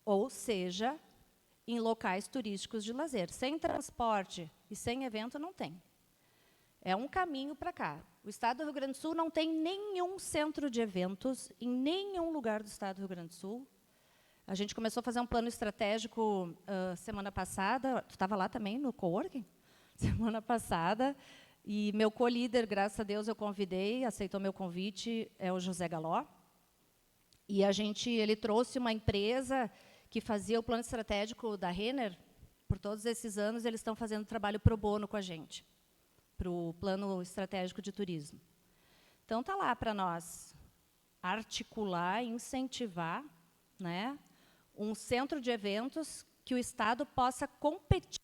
ou seja, em locais turísticos de lazer. Sem transporte e sem evento, não tem. É um caminho para cá. O estado do Rio Grande do Sul não tem nenhum centro de eventos em nenhum lugar do estado do Rio Grande do Sul. A gente começou a fazer um plano estratégico semana passada. Tu estava lá também, no coworking? Semana passada. E meu co-líder, graças a Deus, eu convidei, aceitou meu convite, é o José Galó. E ele trouxe uma empresa que fazia o plano estratégico da Renner. Por todos esses anos, eles estão fazendo trabalho pro bono com a gente, para o plano estratégico de turismo. Então, está lá para nós articular, incentivar, né, um centro de eventos que o Estado possa competir.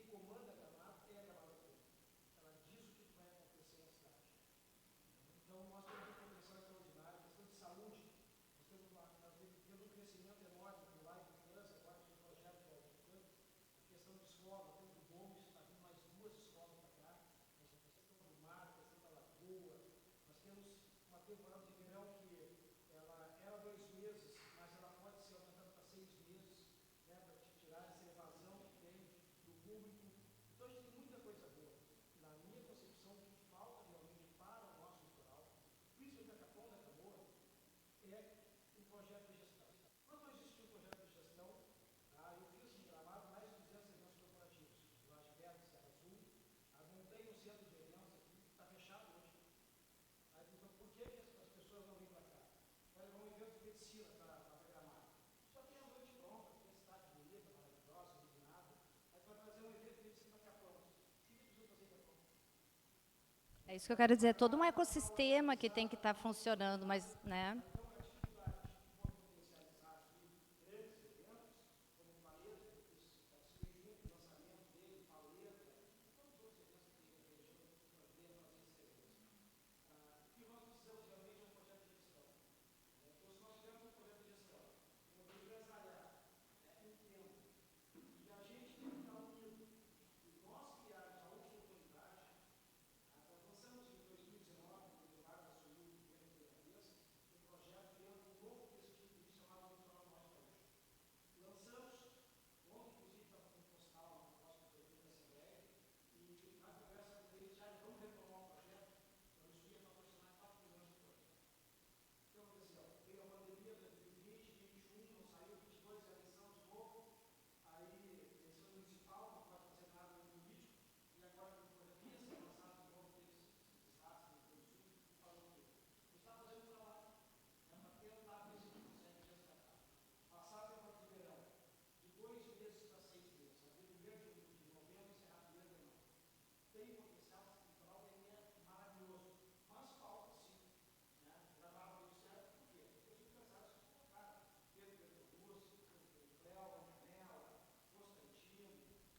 comanda a Gramado é a Gramado Clube. Ela diz o que vai acontecer na cidade. Então, nós temos uma potencial extraordinária, questão de saúde, nós temos um crescimento enorme do Lago de Criança, agora com o projeto que é o Albuquerque, a questão de escola, temos o Gomes, está vindo mais 2 escolas para cá, a questão do mar, a questão da lagoa, nós temos uma temporada de verão que ela era 2 meses, mas ela pode ser aumentada para 6 meses, né, para tirar essa evasão que tem do público. Então, a gente tem muita coisa boa. Na minha concepção, o que falta realmente para o nosso litoral, principalmente a Capão da Canoa, é um projeto de gestão. Quando não existe um projeto de gestão, eu fiz em Gramado mais de 200 eventos corporativos, Laje Verde, Serra Sul, montei um centro de eventos aqui, está fechado hoje. Aí, então, por que as pessoas não vêm para cá? Vai levar um evento de medicina para Gramado. Só tem a noite pronta, tem a cidade bonita, maravilhosa, iluminada. Aí vai fazer um evento de medicina para Capão. O que precisa fazer em Capão? É isso que eu quero dizer, todo um ecossistema que tem que estar funcionando, mas, né?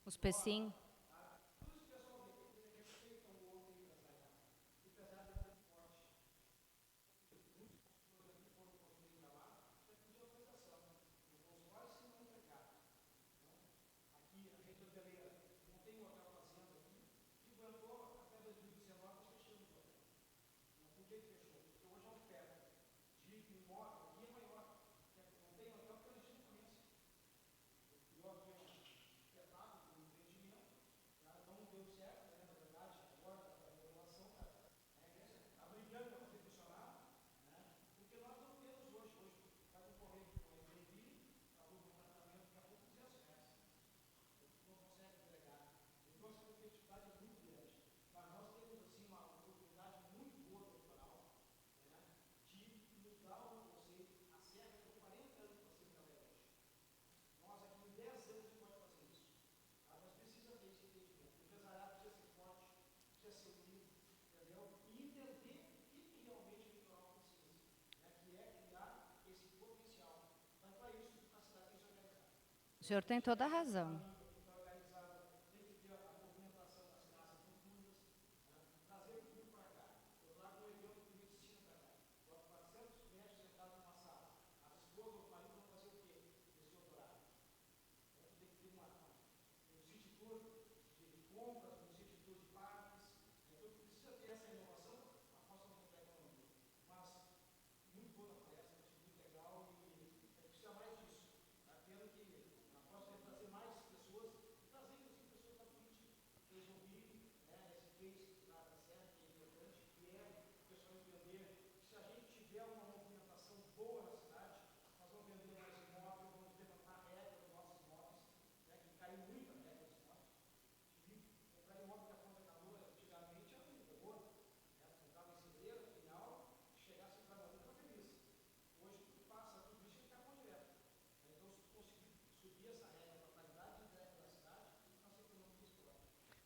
Os PECIM. O senhor tem toda a razão.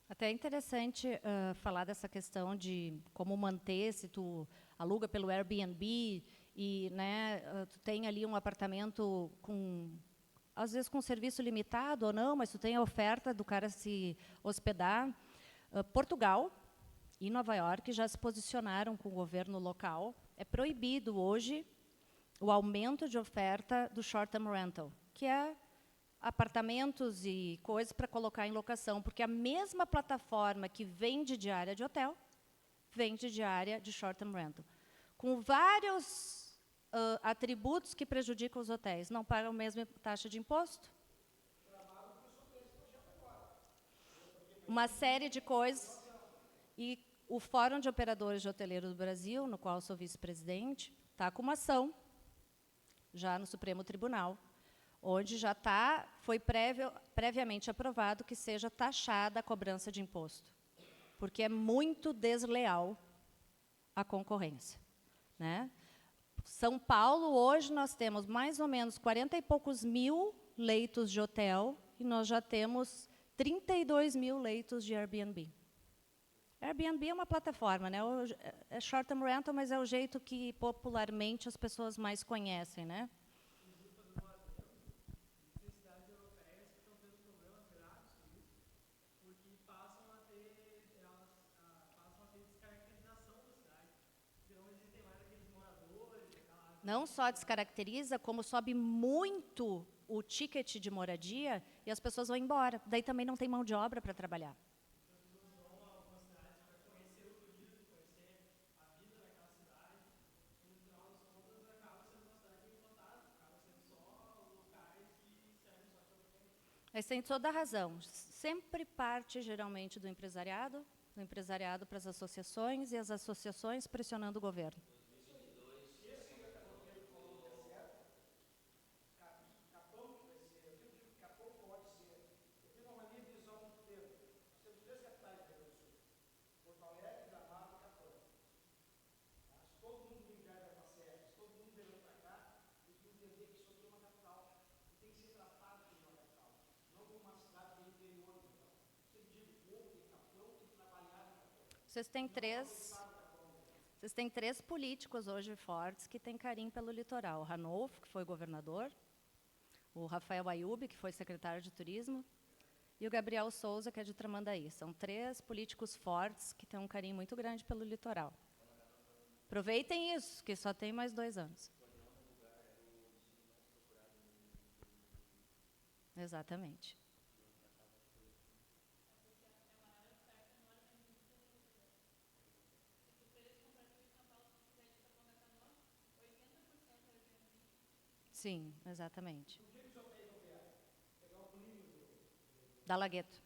Até é interessante falar dessa questão de como manter, se tu aluga pelo Airbnb e, né, tu tem ali um apartamento com às vezes com serviço limitado ou não, mas tu tem a oferta do cara se hospedar. Portugal e Nova York já se posicionaram com o governo local. É proibido hoje o aumento de oferta do short-term rental, que é apartamentos e coisas para colocar em locação, porque a mesma plataforma que vende diária de hotel, vende diária de short-term rental, com vários atributos que prejudicam os hotéis. Não pagam a mesma taxa de imposto? Uma série de coisas. E o Fórum de Operadores de Hoteleiro do Brasil, no qual sou vice-presidente, está com uma ação, já no Supremo Tribunal, onde já foi previamente aprovado que seja taxada a cobrança de imposto, porque é muito desleal a concorrência, né? São Paulo, hoje, nós temos mais ou menos 40 e poucos mil leitos de hotel e nós já temos 32 mil leitos de Airbnb. Airbnb é uma plataforma, né? É short-term rental, mas é o jeito que popularmente as pessoas mais conhecem, né? Não só descaracteriza, como sobe muito o ticket de moradia e as pessoas vão embora. Daí também não tem mão de obra para trabalhar. Mas tem toda a razão. Sempre parte, geralmente, do empresariado para as associações e as associações pressionando o governo. Vocês têm três políticos hoje fortes que têm carinho pelo litoral. O Ranolfo, que foi governador, o Rafael Ayub, que foi secretário de Turismo, e o Gabriel Souza, que é de Tramandaí. São três políticos fortes que têm um carinho muito grande pelo litoral. Aproveitem isso, que só tem mais 2 anos. Exatamente. Sim, exatamente. Da Lagueto.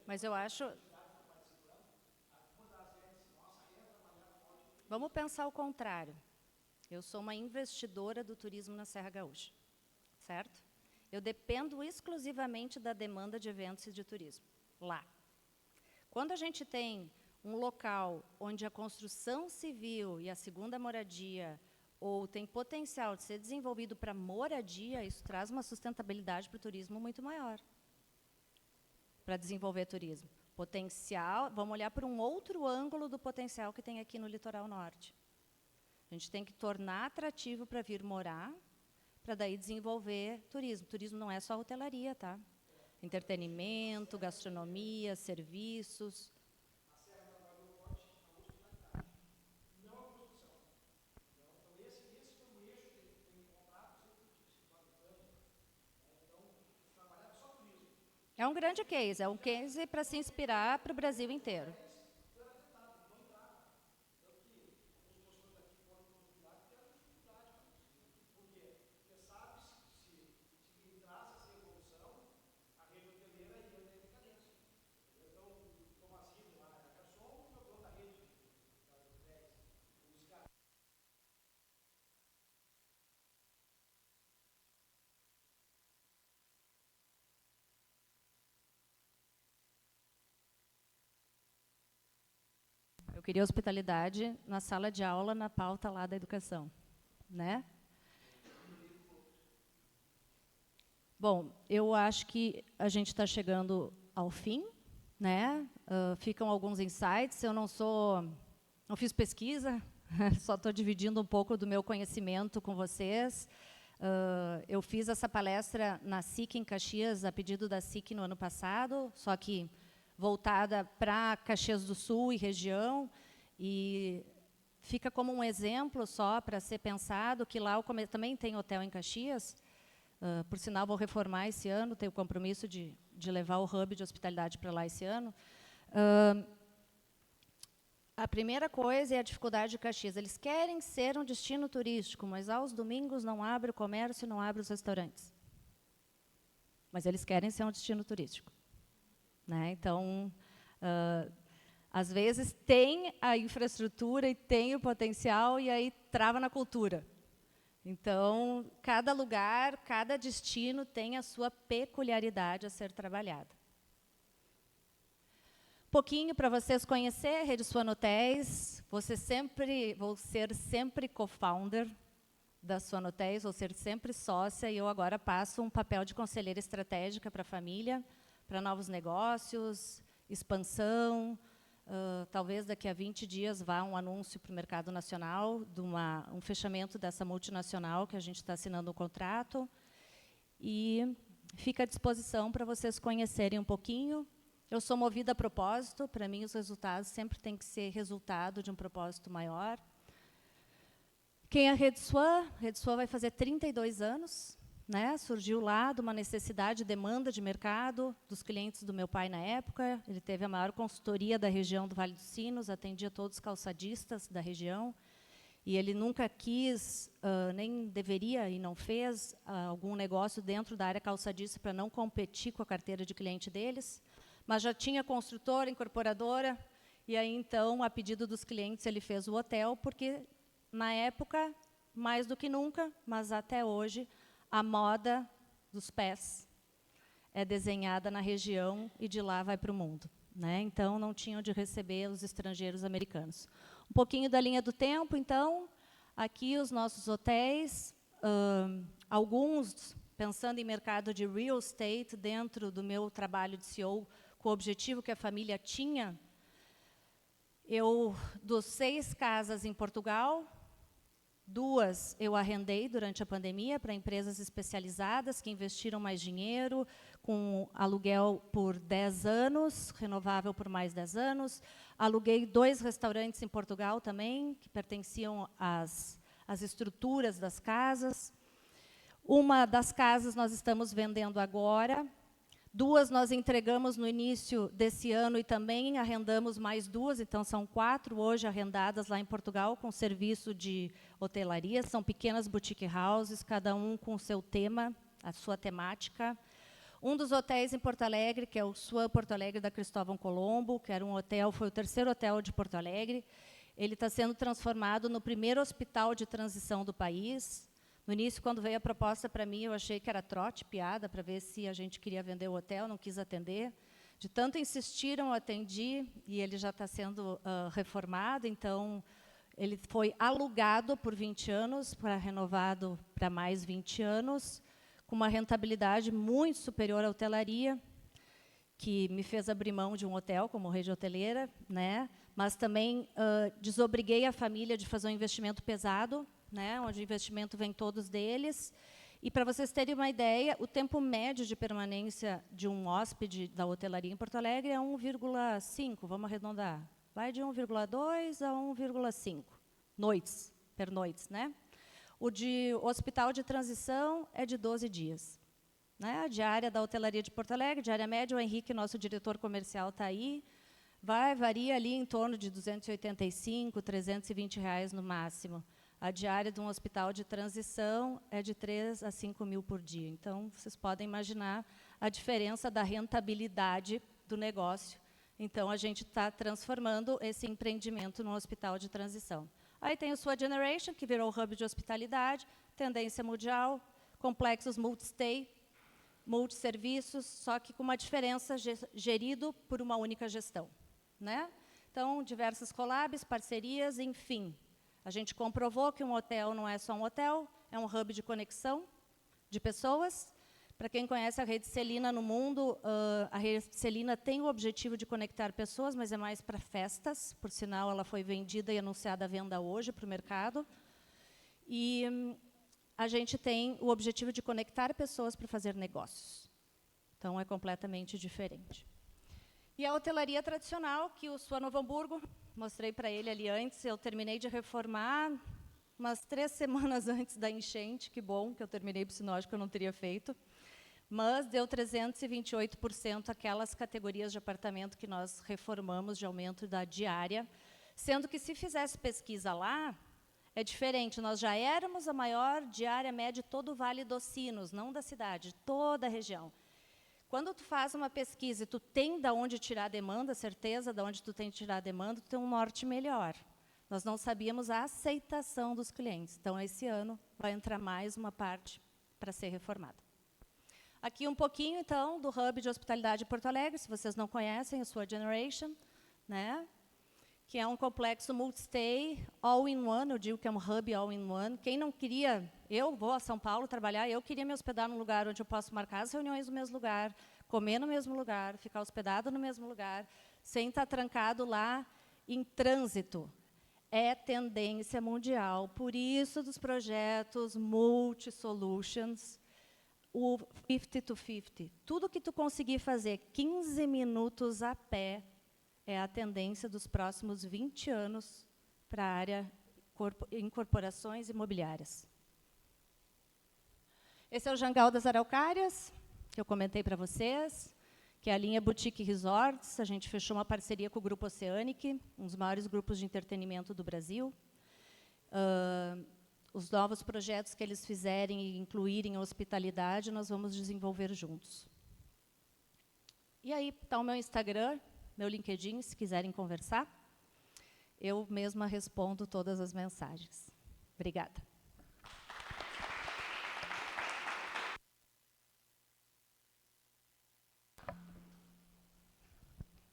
Mas eu acho... Vamos pensar o contrário. Eu sou uma investidora do turismo na Serra Gaúcha, certo? Eu dependo exclusivamente da demanda de eventos e de turismo, lá. Quando a gente tem um local onde a construção civil e a segunda moradia ou tem potencial de ser desenvolvido para moradia, isso traz uma sustentabilidade para o turismo muito maior, para desenvolver turismo. Potencial, vamos olhar para um outro ângulo do potencial que tem aqui no litoral norte. A gente tem que tornar atrativo para vir morar, para daí desenvolver turismo. Turismo não é só hotelaria, tá? Entretenimento, gastronomia, serviços. É um grande case, é um case para se inspirar para o Brasil inteiro. queria hospitalidade na sala de aula, na pauta lá da educação, né? Bom, eu acho que a gente está chegando ao fim, né? Ficam alguns insights. Eu não fiz pesquisa, só estou dividindo um pouco do meu conhecimento com vocês. Eu fiz essa palestra na SIC em Caxias, a pedido da SIC no ano passado, só que voltada para Caxias do Sul e região, e fica como um exemplo só para ser pensado, que lá também tem hotel em Caxias. Por sinal, vou reformar esse ano, tenho o compromisso de levar o hub de hospitalidade para lá esse ano. A primeira coisa é a dificuldade de Caxias. Eles querem ser um destino turístico, mas aos domingos não abre o comércio, não abre os restaurantes. Mas eles querem ser um destino turístico, né? Então, às vezes, tem a infraestrutura e tem o potencial, e aí trava na cultura. Então, cada lugar, cada destino tem a sua peculiaridade a ser trabalhada. Pouquinho para vocês conhecer a Rede Swan Hotéis. Vou ser sempre co-founder da Swan Hotéis, vou ser sempre sócia, e eu agora passo um papel de conselheira estratégica para a família, para novos negócios, expansão. Talvez daqui a 20 dias vá um anúncio para o mercado nacional, de um fechamento dessa multinacional, que a gente está assinando um contrato. E fica à disposição para vocês conhecerem um pouquinho. Eu sou movida a propósito, para mim os resultados sempre têm que ser resultado de um propósito maior. Quem é a Rede Swan? A Rede Swan vai fazer 32 anos, né? Surgiu lá de uma necessidade, demanda de mercado dos clientes do meu pai na época. Ele teve a maior consultoria da região do Vale dos Sinos, atendia todos os calçadistas da região, e ele nunca quis, nem deveria e não fez algum negócio dentro da área calçadista para não competir com a carteira de cliente deles. Mas já tinha construtora, incorporadora, e aí, então, a pedido dos clientes, ele fez o hotel, porque, na época, mais do que nunca, mas até hoje, a moda dos pés é desenhada na região e de lá vai para o mundo, né? Então, não tinham de receber os estrangeiros americanos. Um pouquinho da linha do tempo, então, aqui os nossos hotéis, alguns pensando em mercado de real estate, dentro do meu trabalho de CEO, com o objetivo que a família tinha, eu, dos 6 casas em Portugal, 2 eu arrendei durante a pandemia para empresas especializadas que investiram mais dinheiro, com aluguel por 10 anos, renovável por mais 10 anos. Aluguei 2 restaurantes em Portugal também, que pertenciam às estruturas das casas. Uma das casas nós estamos vendendo agora. 2 nós entregamos no início desse ano e também arrendamos mais 2, então são 4 hoje arrendadas lá em Portugal com serviço de hotelaria. São pequenas boutique houses, cada um com o seu tema, a sua temática. Um dos hotéis em Porto Alegre, que é o Swan Porto Alegre da Cristóvão Colombo, que era um hotel, foi o 3º hotel de Porto Alegre. Ele está sendo transformado no primeiro hospital de transição do país. No início, quando veio a proposta para mim, eu achei que era trote, piada, para ver se a gente queria vender o hotel, não quis atender. De tanto insistiram, eu atendi, e ele já está sendo reformado, então, ele foi alugado por 20 anos, para renovado para mais 20 anos, com uma rentabilidade muito superior à hotelaria, que me fez abrir mão de um hotel como rede hoteleira, né? Mas também desobriguei a família de fazer um investimento pesado, né, onde o investimento vem todos deles. E, para vocês terem uma ideia, o tempo médio de permanência de um hóspede da hotelaria em Porto Alegre é 1,5, vamos arredondar. Vai de 1,2 a 1,5 noites, per noites, né? O hospital de transição é de 12 dias. Né? A diária da hotelaria de Porto Alegre, diária média, o Henrique, nosso diretor comercial, está aí, varia ali em torno de R$ 285, R$ 320 no máximo. A diária de um hospital de transição é de 3 a 5 mil por dia. Então, vocês podem imaginar a diferença da rentabilidade do negócio. Então, a gente está transformando esse empreendimento num hospital de transição. Aí tem o Swan Generation, que virou o hub de hospitalidade, tendência mundial, complexos multi-stay, multisserviços, só que com uma diferença gerido por uma única gestão, né? Então, diversas collabs, parcerias, enfim. A gente comprovou que um hotel não é só um hotel, é um hub de conexão de pessoas. Para quem conhece a Rede Celina no mundo, a Rede Celina tem o objetivo de conectar pessoas, mas é mais para festas. Por sinal, ela foi vendida e anunciada à venda hoje para o mercado. E a gente tem o objetivo de conectar pessoas para fazer negócios. Então, é completamente diferente. E a hotelaria tradicional, que o Sua Novo Hamburgo, mostrei para ele ali antes, eu terminei de reformar umas 3 semanas antes da enchente, que bom que eu terminei, porque senão acho que eu não teria feito. Mas deu 328% aquelas categorias de apartamento que nós reformamos de aumento da diária, sendo que se fizesse pesquisa lá, é diferente. Nós já éramos a maior diária média de todo o Vale dos Sinos, não da cidade, de toda a região. Quando tu faz uma pesquisa e tu tem de onde tirar a demanda, certeza de onde tu tem que tirar a demanda, tu tem um norte melhor. Nós não sabíamos a aceitação dos clientes. Então, esse ano, vai entrar mais uma parte para ser reformada. Aqui um pouquinho, então, do Hub de Hospitalidade de Porto Alegre, se vocês não conhecem, a Sua Generation, né? Que é um complexo multi-stay, all-in-one, eu digo que é um hub all-in-one. Quem não queria, eu vou a São Paulo trabalhar, eu queria me hospedar num lugar onde eu posso marcar as reuniões no mesmo lugar, comer no mesmo lugar, ficar hospedado no mesmo lugar, sem estar trancado lá em trânsito. É tendência mundial, por isso dos projetos multi-solutions, o 50 to 50. Tudo que tu conseguir fazer 15 minutos a pé é a tendência dos próximos 20 anos para a área incorporações imobiliárias. Esse é o Jangal das Araucárias, que eu comentei para vocês, que é a linha Boutique Resorts. A gente fechou uma parceria com o Grupo Oceanic, um dos maiores grupos de entretenimento do Brasil. Os novos projetos que eles fizerem e incluírem a hospitalidade, nós vamos desenvolver juntos. E aí está o meu Instagram, meu LinkedIn, se quiserem conversar. Eu mesma respondo todas as mensagens. Obrigada.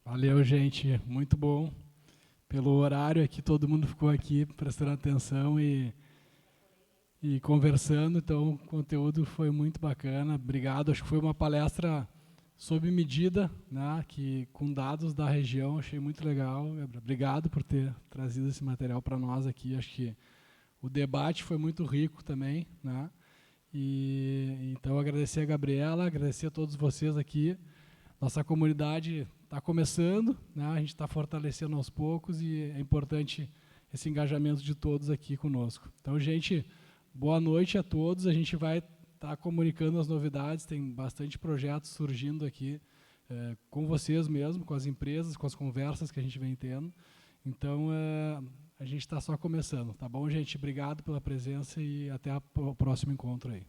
Valeu, gente. Muito bom. Pelo horário aqui, todo mundo ficou aqui prestando atenção e conversando. Então, o conteúdo foi muito bacana. Obrigado. Acho que foi uma palestra sob medida, né, que com dados da região, achei muito legal. Obrigado por ter trazido esse material para nós aqui. Acho que o debate foi muito rico também, né? E então agradecer a Gabriela, agradecer a todos vocês aqui. Nossa comunidade está começando, né? A gente está fortalecendo aos poucos e é importante esse engajamento de todos aqui conosco. Então, gente, boa noite a todos. A gente vai estar comunicando as novidades, tem bastante projetos surgindo aqui com vocês mesmo, com as empresas, com as conversas que a gente vem tendo. Então, a gente está só começando, tá bom, gente? Obrigado pela presença e até o próximo encontro aí.